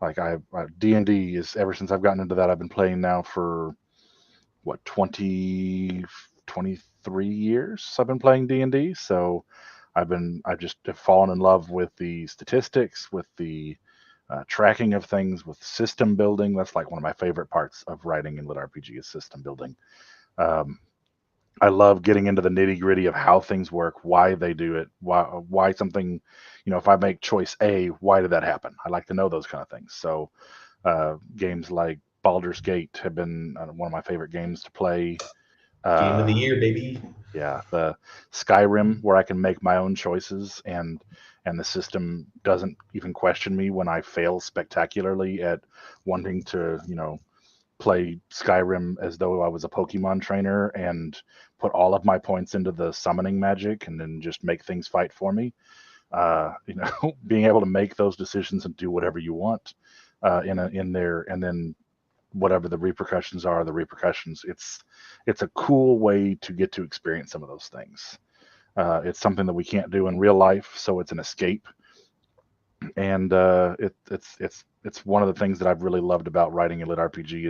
I D&D is ever since I've gotten into that. I've been playing now for what 23 years. I've been playing D&D, so I just have fallen in love with the statistics, with the tracking of things, with system building. That's like one of my favorite parts of writing in lit RPG is system building. Um, I love getting into the nitty gritty of how things work, why they do it, why something, if I make choice A, why did that happen? I like to know those kind of things. So games like Baldur's Gate have been one of my favorite games to play. Game of Uh, the year, baby. yeah, the Skyrim, where I can make my own choices and the system doesn't even question me when I fail spectacularly at wanting to, play Skyrim as though I was a Pokemon trainer and put all of my points into the summoning magic and then just make things fight for me. Being able to make those decisions and do whatever you want in there, and then whatever the repercussions are, the repercussions. It's a cool way to get to experience some of those things. It's something that we can't do in real life, so it's an escape, and it's one of the things that I've really loved about writing a lit RPG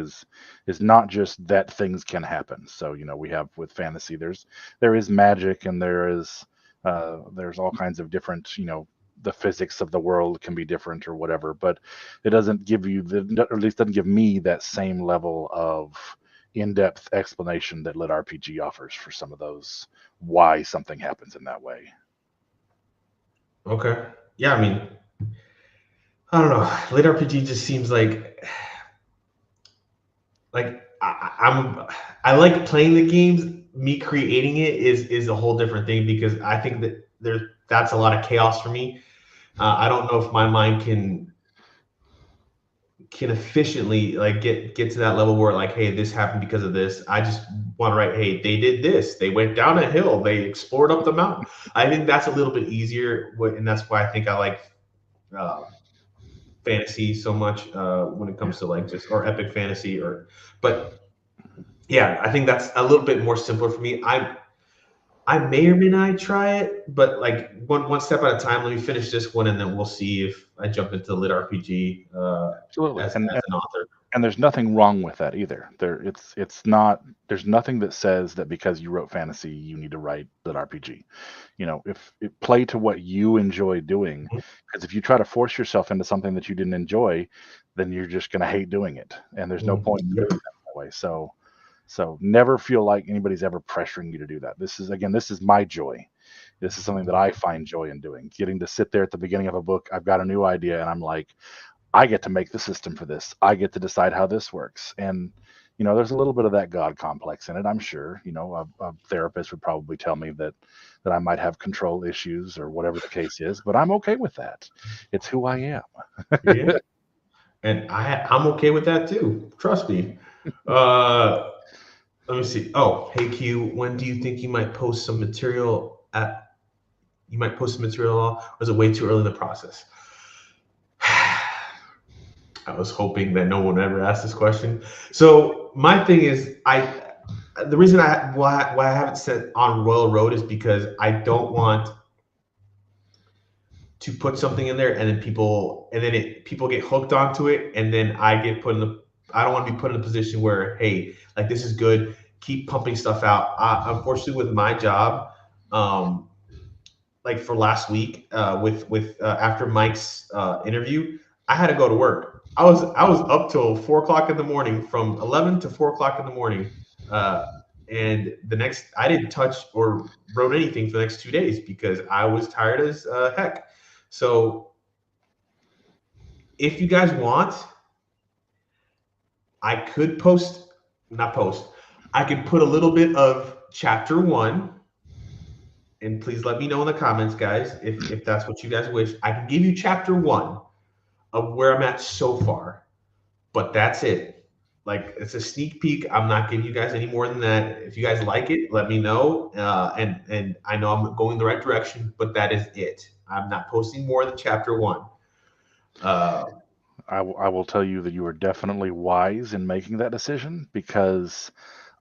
is not just that things can happen. So we have with fantasy, there is magic and there's all kinds of different the physics of the world can be different or whatever, but it doesn't give you or at least doesn't give me that same level of in-depth explanation that lit RPG offers for some of those why something happens in that way. Okay. Yeah, I mean, I don't know. Lit RPG just seems like I like playing the games. Me creating it is a whole different thing, because I think that that's a lot of chaos for me. I don't know if my mind can efficiently like get to that level where like, hey, this happened because of this. I just want to write, hey, they did this. They went down a hill. They explored up the mountain. I think that's a little bit easier, and that's why I think I like uh, fantasy so much when it comes to like just or epic fantasy but yeah, I think that's a little bit more simpler for me. I may or may not try it, but like one step at a time. Let me finish this one, and then we'll see if I jump into lit RPG Absolutely, as an author. and there's nothing wrong with that either. It's not. There's nothing that says that because you wrote fantasy, you need to write lit RPG. If play to what you enjoy doing, because if you try to force yourself into something that you didn't enjoy, then you're just going to hate doing it, and there's no point in Mhm. doing it that way. So never feel like anybody's ever pressuring you to do that. This is my joy. This is something that I find joy in doing. Getting to sit there at the beginning of a book, I've got a new idea, and I'm like, I get to make the system for this. I get to decide how this works. And, there's a little bit of that God complex in it, I'm sure. A therapist would probably tell me that I might have control issues or whatever the case is, but I'm okay with that. It's who I am. Yeah, and I'm okay with that too. Trust me. Uh, Let me see. Oh, hey Q, when do you think you might post some material at? You might post some material, or is it way too early in the process? I was hoping that no one ever asked this question. So my thing is, the reason why I haven't said on Royal Road is because I don't want to put something in there and then people get hooked onto it and then I don't want to be put in a position where, hey, like this is good, keep pumping stuff out. Unfortunately, with my job, um, like for last week, with after Mike's interview, I had to go to work. I was up till 4 o'clock in the morning, from 11 to 4 o'clock in the morning, uh, and the next I didn't touch or wrote anything for the next 2 days because I was tired as heck. So if you guys want, I could post, not post. I could put a little bit of chapter one, and please let me know in the comments, guys, if that's what you guys wish. I can give you chapter one of where I'm at so far, but that's it. Like it's a sneak peek. I'm not giving you guys any more than that. If you guys like it, let me know. And I know I'm going the right direction, but that is it. I'm not posting more than chapter one. Uh, I will tell you that you are definitely wise in making that decision, because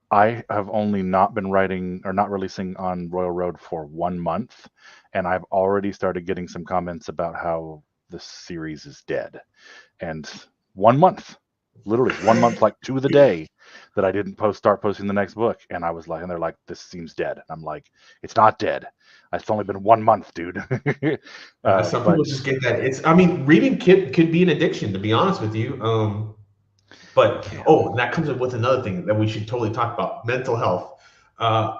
I have only not been writing or not releasing on Royal Road for 1 month, and I've already started getting some comments about how the series is dead. And 1 month, literally 1 month, like to the day that I didn't start posting the next book, and I was like, and they're like, this seems dead. I'm like, it's not dead. It's only been 1 month, dude. Some But people just get that. I mean, reading could be an addiction, to be honest with you. But yeah, oh, and that comes up with another thing that we should totally talk about: mental health. Uh,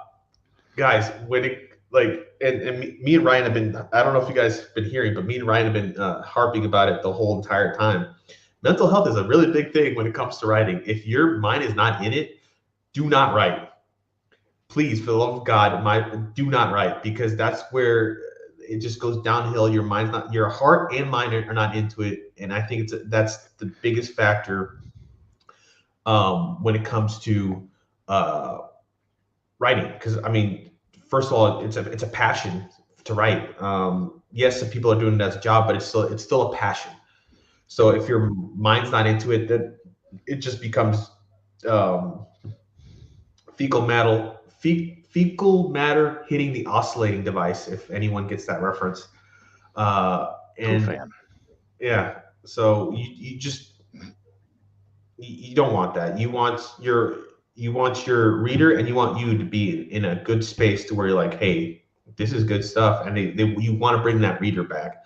Guys, when it like, and me and Ryan have been. I don't know if you guys have been hearing, but me and Ryan have been harping about it the whole entire time. Mental health is a really big thing when it comes to writing. If your mind is not in it, do not write. Please, for the love of God, do not write, because that's where it just goes downhill. Your mind's not, your heart and mind are not into it, and I think that's the biggest factor when it comes to uh, writing. Because I mean, first of all, it's a passion to write. Yes, some people are doing it as a job, but it's still a passion. So if your mind's not into it, then it just becomes um, fecal matter hitting the oscillating device. If anyone gets that reference, cool and fan. yeah, so you don't want that. You want your reader, and you want you to be in a good space to where you're like, hey, this is good stuff, and you want to bring that reader back.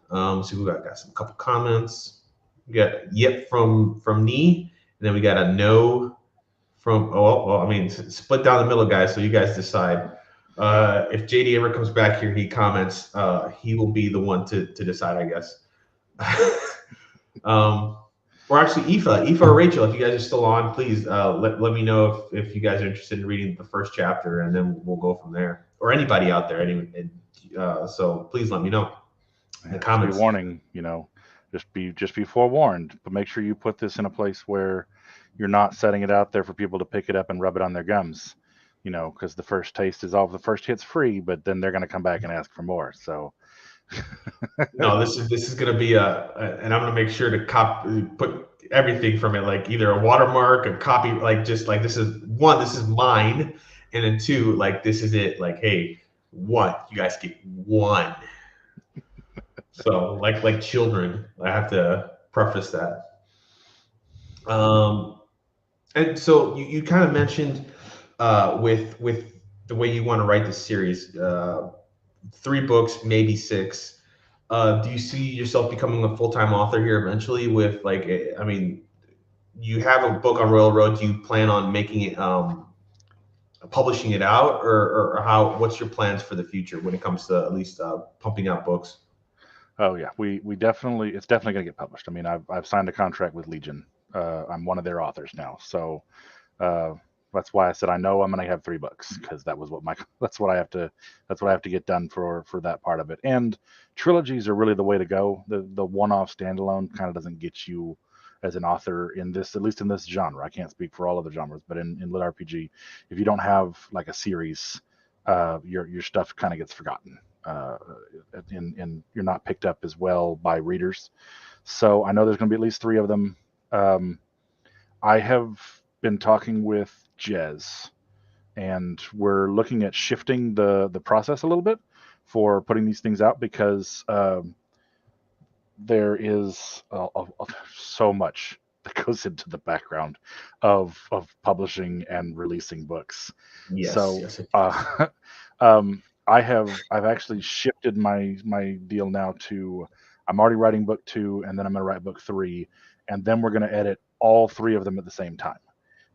So we got some couple comments. We got yep from Nee, and then we got a no from, oh well, I mean, split down the middle, guys. So you guys decide. If JD ever comes back here, he comments. He will be the one to decide, I guess. um, or actually, Aoife or Rachel, if you guys are still on, please let me know if you guys are interested in reading the first chapter, and then we'll go from there. Or anybody out there, so please let me know in the Yeah, just be comments. warning, just be forewarned, but make sure you put this in a place where you're not setting it out there for people to pick it up and rub it on their gums, because the first taste is all the first hit's free, but then they're going to come back and ask for more. So No, this is gonna be and I'm gonna make sure to put everything from it, like either a watermark, a copy, like just like this is one, this is mine, and then two, like this is it, like hey, one, you guys get one. So like children, I have to preface that. Um, and so you kind of mentioned with the way you want to write the series, 3 books, maybe 6. Do you see yourself becoming a full-time author here eventually? With like, I mean, you have a book on Royal Road. Do you plan on making it, publishing it out, or how? What's your plans for the future when it comes to at least pumping out books? oh yeah, we definitely, it's definitely going to get published. I mean, I've signed a contract with Legion. I'm one of their authors now, so uh, that's why I said I know I'm going to have 3 books, because that was what my that's what I have to get done for that part of it. And trilogies are really the way to go. The one-off standalone kind of doesn't get you as an author in this, at least in this genre. I can't speak for all other genres, but in lit RPG, if you don't have like a series, your stuff kind of gets forgotten, and you're not picked up as well by readers. So I know there's going to be at least 3 of them. Um, I have been talking with Jez, and we're looking at shifting the process a little bit for putting these things out, because there is so much that goes into the background of publishing and releasing books. Yes, So yes. I've actually shifted my deal now to, I'm already writing book 2, and then I'm going to write book 3, and then we're going to edit all 3 of them at the same time.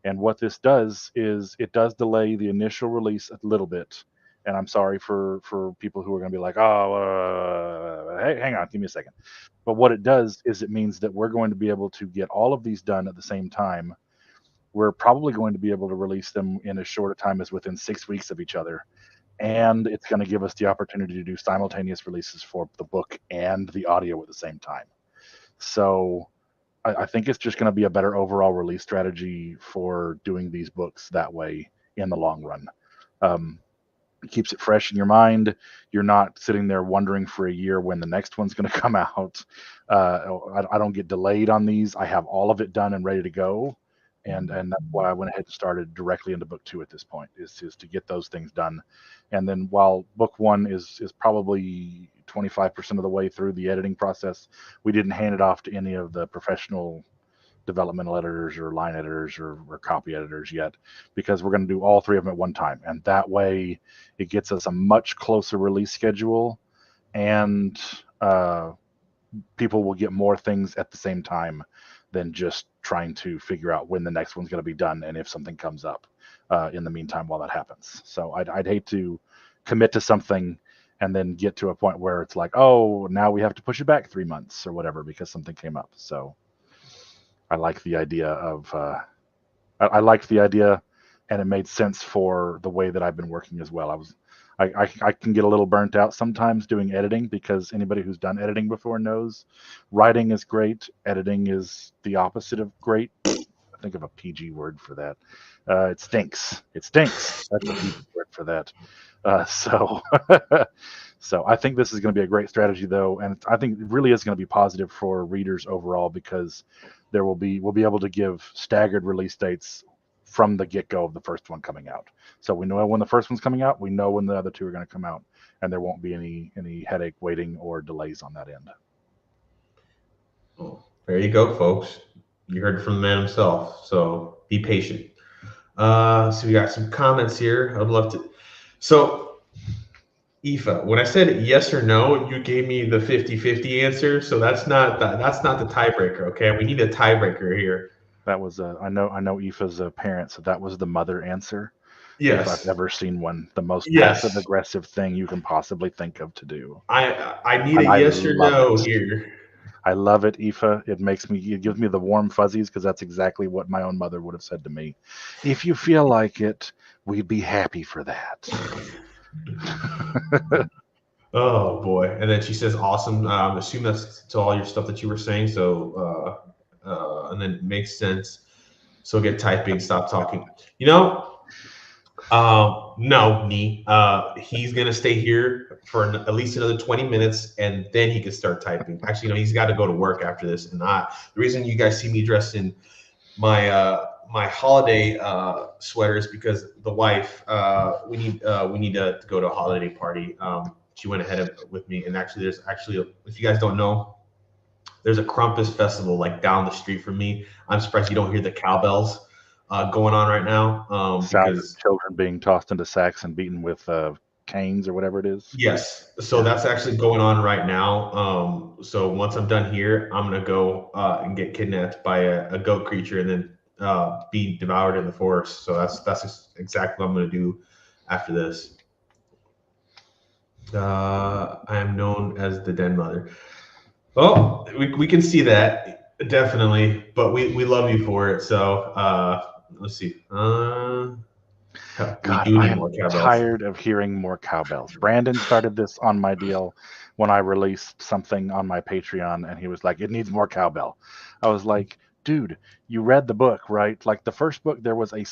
And what this does is it does delay the initial release a little bit. And I'm sorry for people who are going to be like, oh, hey, hang on, give me a second. But what it does is it means that we're going to be able to get all of these done at the same time. We're probably going to be able to release them in as short a time as within 6 weeks of each other. And it's going to give us the opportunity to do simultaneous releases for the book and the audio at the same time. So I think it's just going to be a better overall release strategy for doing these books that way in the long run. It keeps it fresh in your mind. You're not sitting there wondering for a year when the next one's going to come out. I don't get delayed on these. I have all of it done and ready to go. And that's why I went ahead and started directly into book 2 at this point, is to get those things done. And then while book 1 is probably 25% of the way through the editing process, we didn't hand it off to any of the professional developmental editors or line editors or copy editors yet, because we're going to do all 3 of them at one time. And that way it gets us a much closer release schedule, and people will get more things at the same time than just trying to figure out when the next one's going to be done and if something comes up in the meantime while that happens. So I'd hate to commit to something and then get to a point where it's like, oh, now we have to push it back 3 months or whatever because something came up. So I like the idea of I liked the idea, and it made sense for the way that I've been working as well. I can get a little burnt out sometimes doing editing, because anybody who's done editing before knows writing is great, editing is the opposite of great. I think of a PG word for that. It stinks. It stinks. That's a PG word for that. So so I think this is going to be a great strategy, though, and I think it really is going to be positive for readers overall, because we'll be able to give staggered release dates from the get-go of the first one coming out. So we know when the first one's coming out, we know when the other 2 are going to come out, and there won't be any headache waiting or delays on that end. Oh, there you go, folks. You heard it from the man himself. So be patient. So we got some comments here. I'd love to. So, Aoife, when I said yes or no, you gave me the 50-50 answer. So that's not the tiebreaker. Okay, we need a tiebreaker here. That was I know Aoife's a parent, so that was the mother answer. Yes. If I've ever seen one, the most passive aggressive thing you can possibly think of to do. I need a yes or no here. I love it, Aoife. It gives me the warm fuzzies, because that's exactly what my own mother would have said to me. If you feel like it, we'd be happy for that. Oh boy! And then she says, "Awesome." Assume that's to all your stuff that you were saying. So, and then it makes sense. So get typing. Stop talking. No, Nee. He's gonna stay here for at least another 20 minutes, and then he can start typing. Actually, he's got to go to work after this. And the reason you guys see me dressed in my my holiday sweater is because the wife, we need to go to a holiday party. She went ahead with me, and actually, if you guys don't know, there's a Krampus festival like down the street from me. I'm surprised you don't hear the cowbells going on right now. Because children being tossed into sacks and beaten with canes or whatever it is. Yes. So that's actually going on right now. So once I'm done here, I'm going to go and get kidnapped by a goat creature and then be devoured in the forest. So that's exactly what I'm going to do after this. I am known as the Den Mother. Well, we can see that, definitely, but we love you for it. So let's see. God, I am tired of hearing more cowbells. Brandon started this on my deal when I released something on my Patreon, and he was like, "It needs more cowbell." I was like, dude, you read the book, right? Like the first book, there was a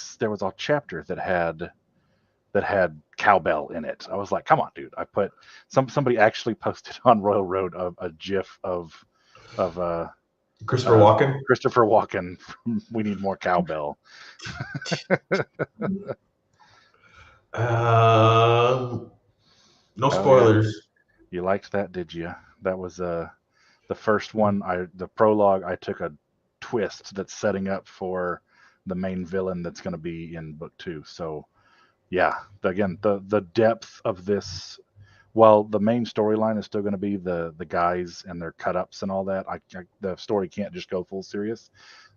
chapter that had cowbell in it. I was like, come on, dude. I put somebody actually posted on Royal Road a GIF of Christopher Walken. Christopher Walken from We Need More Cowbell. No spoilers. Yeah. You liked that, did you? That was the first one. The prologue. I took a twist that's setting up for the main villain that's going to be in book 2. So yeah, again, the depth of this. While the main storyline is still going to be the guys and their cut ups and all that, the story can't just go full serious.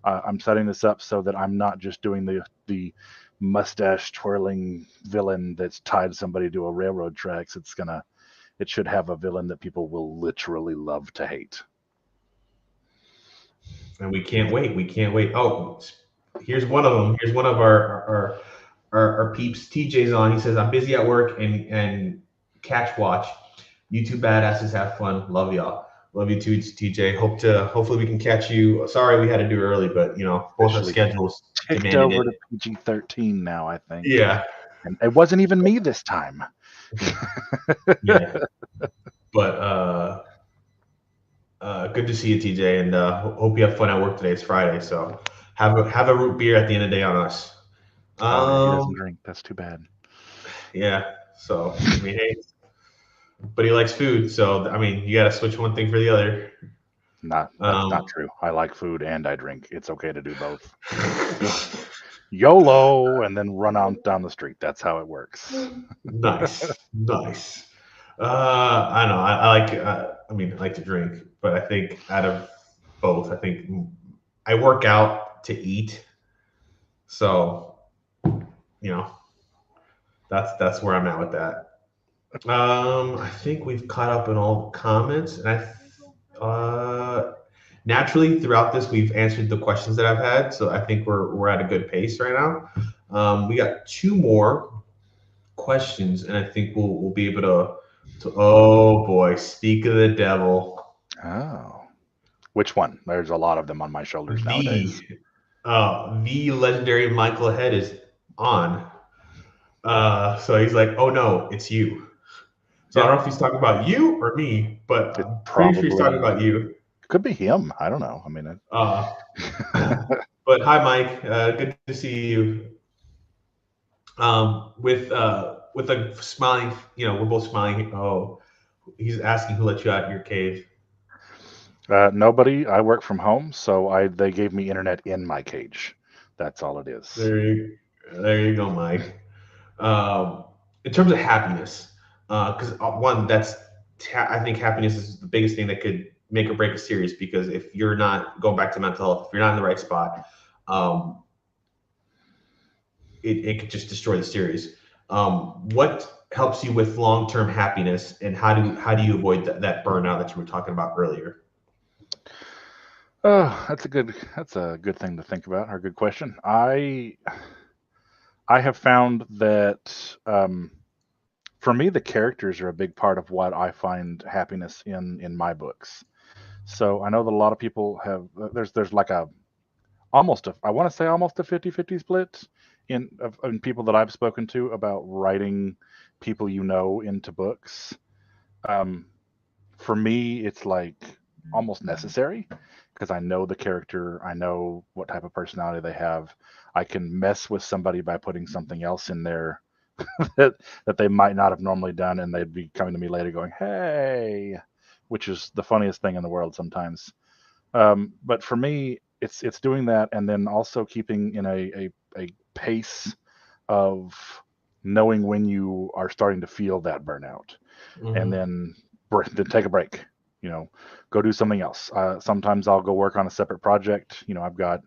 I'm setting this up so that I'm not just doing the mustache twirling villain that's tied somebody to a railroad tracks. It should have a villain that people will literally love to hate. And we can't wait. We can't wait. Oh, here's one of them. Here's one of our peeps. TJ's on. He says, I'm busy at work and catch watch. You two badasses have fun. Love y'all. Love you too, TJ. Hopefully we can catch you. Sorry we had to do early, but both our schedules ticked over to PG-13 now, I think. Yeah. And it wasn't even me this time. Yeah. But good to see you, TJ, and hope you have fun at work today. It's Friday, so have a root beer at the end of the day on us. He doesn't drink. That's too bad. Yeah. So I mean, hey, but he likes food, so I mean, you got to switch one thing for the other. That's not true. I like food and I drink. It's okay to do both. YOLO, and then run on down the street. That's how it works. Nice. I know. I like. I like to drink, but I think out of both, I think I work out to eat. So, that's where I'm at with that. I think we've caught up in all the comments, and naturally throughout this we've answered the questions that I've had. So I think we're at a good pace right now. We got 2 more questions, and I think we'll be able to. Oh boy, speak of the devil. Oh, which one? There's a lot of them on my shoulders nowadays. The legendary Michael Head is on. So he's like, oh no, it's you. So I don't know if he's talking about you or me, but I'm pretty sure he's talking about you. Could be him. I don't know. I mean, but hi, Mike. Good to see you. With a smiling, we're both smiling. Oh, he's asking who let you out of your cave. Nobody. I work from home, so they gave me internet in my cage. That's all it is. There you go, Mike. In terms of happiness, because one, I think happiness is the biggest thing that could make or break a series. Because if you're not going back to mental health, if you're not in the right spot, it could just destroy the series. What helps you with long-term happiness, and how do you avoid that burnout that you were talking about earlier? Oh, that's a good thing to think about, or a good question. I have found that for me, the characters are a big part of what I find happiness in my books. So I know that a lot of people have. There's like I want to say almost a 50-50 split in people that I've spoken to about writing people into books. For me, it's like almost necessary, because I know the character, I know what type of personality they have. I can mess with somebody by putting something else in there that they might not have normally done, and they'd be coming to me later going, hey, which is the funniest thing in the world sometimes. But for me, it's doing that, and then also keeping in a pace of knowing when you are starting to feel that burnout, and then take a break. Go do something else. Sometimes I'll go work on a separate project. I've got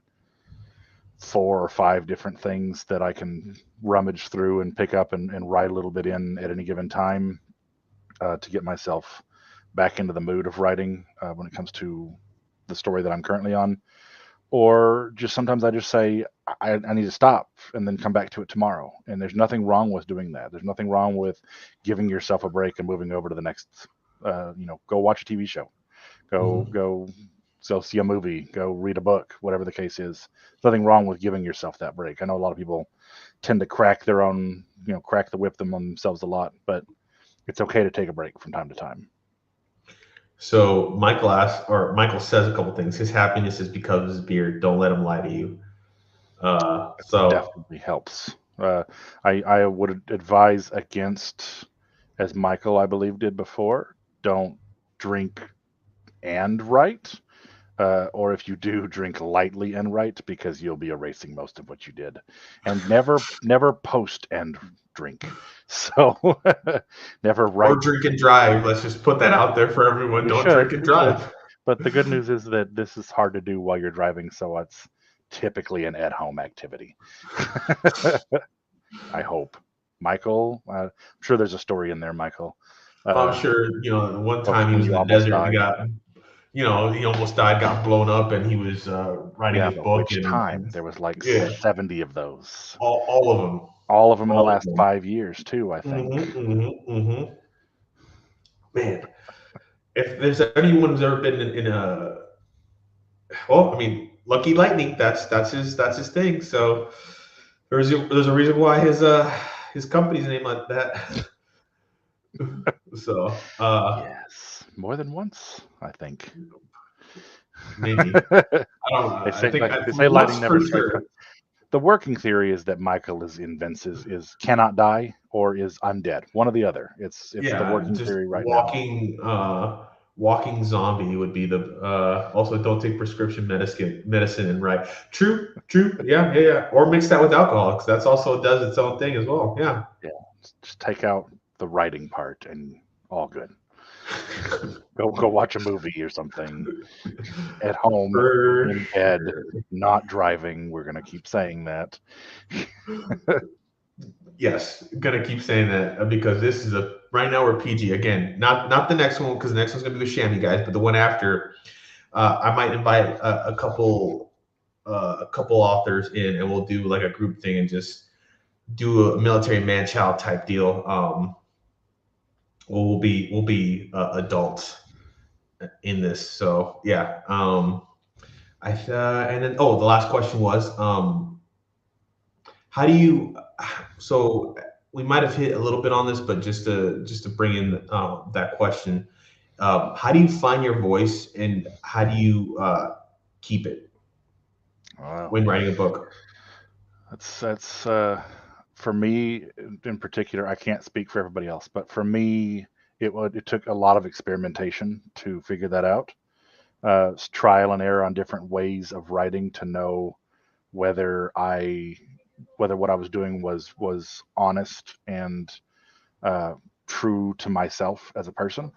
4 or 5 different things that I can rummage through and pick up and write a little bit in at any given time to get myself back into the mood of writing when it comes to the story that I'm currently on. Or just sometimes I just say, I need to stop and then come back to it tomorrow. And there's nothing wrong with doing that. There's nothing wrong with giving yourself a break and moving over to the next, go watch a TV show. Go go see a movie, go read a book, whatever the case is. There's nothing wrong with giving yourself that break. I know a lot of people tend to crack their own, crack the whip them on themselves a lot, but it's okay to take a break from time to time. So Michael says a couple things. His happiness is because of his beard. Don't let him lie to you. So Definitely helps. I would advise against, as Michael, I believe, did before, don't drink and write. Or if you do, drink lightly and write, because you'll be erasing most of what you did. And never post and drink. So never write. Or drink and drive. Let's just put that out there for everyone. Don't drink and drive. But the good news is that this is hard to do while you're driving, so it's typically an at-home activity. I hope. Michael, I'm sure there's a story in there, Michael. I'm sure, one time he was in the desert, he got, he almost died, got blown up, and he was writing his book. Which time? There was like 70 of those. All of them. All of them in the last 5 years, too, I think. Man, if there's anyone who's ever been in a, Lucky Lightning, that's his thing. So there's a reason why his company's name like that. So yes, more than once, I think. Maybe. I don't know. They say lightning never strikes. Sure. The working theory is that Michael invents is cannot die or is undead. One or the other. It's the working theory right now. Walking zombie would be the also don't take prescription medicine and right. True. Yeah. Or mix that with alcohol, because that's also does its own thing as well. Yeah. Just take out the writing part and all good. Go watch a movie or something at home, in bed, not driving. We're gonna keep saying that. Yes, gonna keep saying that, because this is right now we're PG again. Not the next one, because the next one's gonna be with Shammy guys, but the one after, I might invite a couple authors in, and we'll do like a group thing and just do a military man-child type deal. We'll be adults in this. So yeah. And then the last question was, how do you? So we might have hit a little bit on this, but just to bring in that question, how do you find your voice, and how do you keep it when writing a book? That's for me in particular. I can't speak for everybody else, but for me, it took a lot of experimentation to figure that out. Trial and error on different ways of writing to know whether what I was doing was honest and true to myself as a person.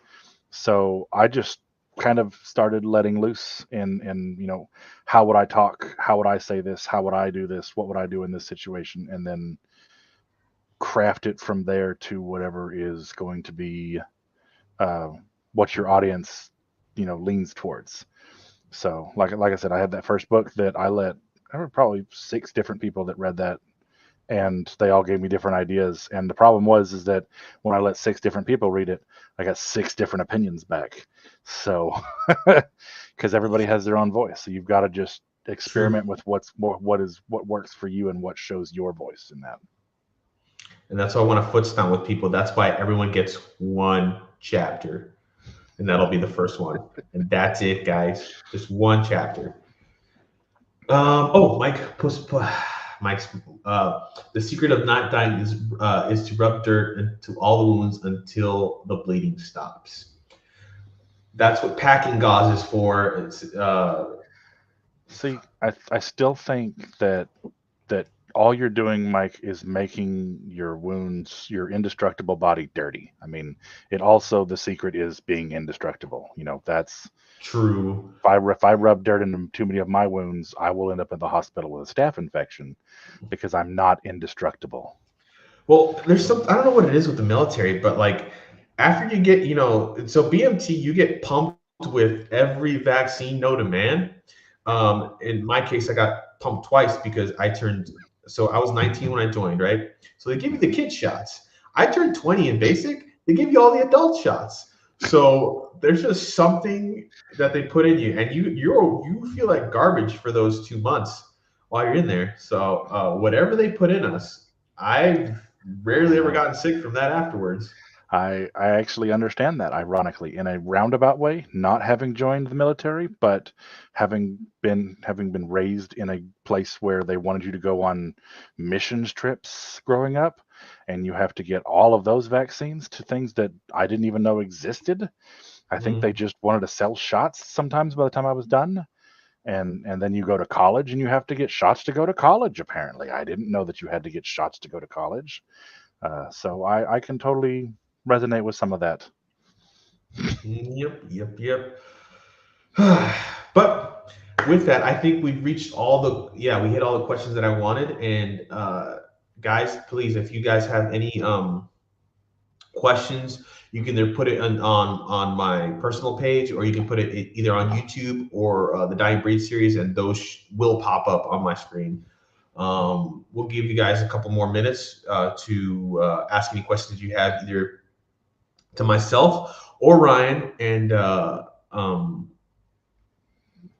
So I just kind of started letting loose in how would I talk, how would I say this, how would I do this, what would I do in this situation, and then craft it from there to whatever is going to be what your audience leans towards. So like I said, I had that first book that there were probably 6 different people that read that, and they all gave me different ideas. And the problem is that when I let 6 different people read it, I got 6 different opinions back. So because everybody has their own voice, so you've got to just experiment with what works for you and what shows your voice in that. And that's why I want to foot stomp with people. That's why everyone gets one chapter, and that'll be the first one, and that's it, guys. Just one chapter. Mike's the secret of not dying is to rub dirt into all the wounds until the bleeding stops. That's what packing gauze is for. It's see, I still think that all you're doing, Mike, is making your wounds, your indestructible body, dirty. I mean, the secret is being indestructible. That's true. If I rub dirt into too many of my wounds, I will end up in the hospital with a staph infection because I'm not indestructible. Well, there's I don't know what it is with the military, but like after you get, so BMT, you get pumped with every vaccine known to man. In my case, I got pumped twice because so I was 19 when I joined, right? So they give you the kid shots. I turned 20 in basic. They give you all the adult shots. So there's just something that they put in you, and you feel like garbage for those 2 months while you're in there. So whatever they put in us, I've rarely ever gotten sick from that afterwards. I actually understand that, ironically, in a roundabout way, not having joined the military, but having been raised in a place where they wanted you to go on missions trips growing up, and you have to get all of those vaccines to things that I didn't even know existed. I think they Mhm. just wanted to sell shots sometimes by the time I was done. And then you go to college and you have to get shots to go to college, apparently. I didn't know that you had to get shots to go to college. So I can totally resonate with some of that. Yep. But with that, I think we've reached we hit all the questions that I wanted. And guys, please, if you guys have any questions, you can either put it on my personal page, or you can put it either on YouTube or the Dying Breed series, and those will pop up on my screen. We'll give you guys a couple more minutes to ask any questions you have, either to myself or Ryan. And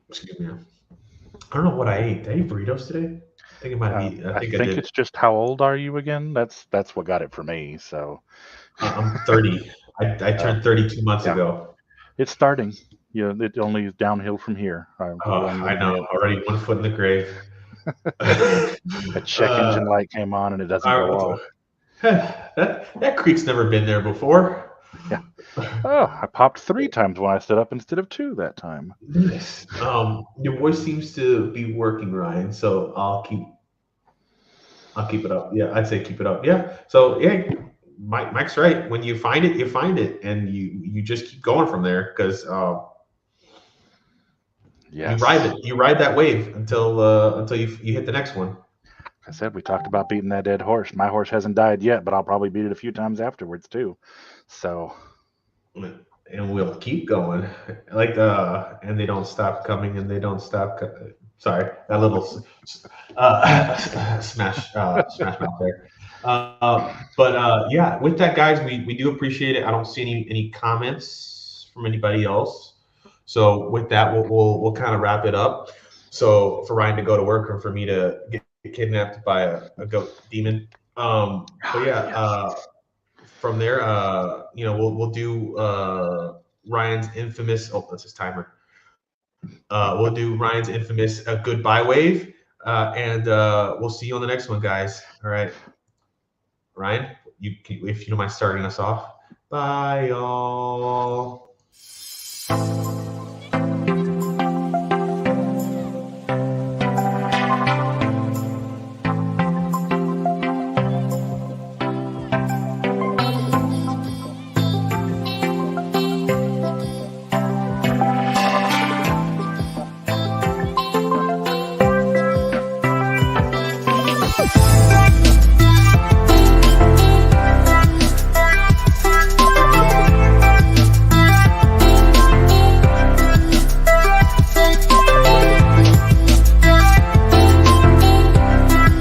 excuse me, I don't know what I ate. Did I eat burritos today? I think it might have eaten. I I think I think did. it's just how old are you again? That's what got it for me. So I'm 30. I uh, turned 30 2 months yeah, ago. it's starting. It only is downhill from here. I Oh, will I know. admit. Already one foot in the grave. A check engine light came on and it doesn't go I, off. that creek's never been there before. Yeah. Oh, I popped 3 times when I stood up instead of 2 that time. Nice. Your voice seems to be working, Ryan. So I'll keep it up. Yeah, I'd say keep it up. Yeah. So yeah, Mike's right. When you find it, you find it, and you just keep going from there, because Yes. you ride that wave until you hit the next one. Like I said, we talked about beating that dead horse. My horse hasn't died yet, but I'll probably beat it a few times afterwards too. So And we'll keep going, like and they don't stop coming, and they don't stop. Sorry, that little smash mouth there. But yeah, with that, guys, we do appreciate it. I don't see any comments from anybody else. So with that, we'll kind of wrap it up. So for Ryan to go to work, or for me to get kidnapped by a goat demon. But yeah, yes. from there, we'll do Ryan's infamous. Oh, that's his timer. We'll do Ryan's infamous goodbye wave, and we'll see you on the next one, guys. All right, Ryan, if you don't mind starting us off. Bye, y'all.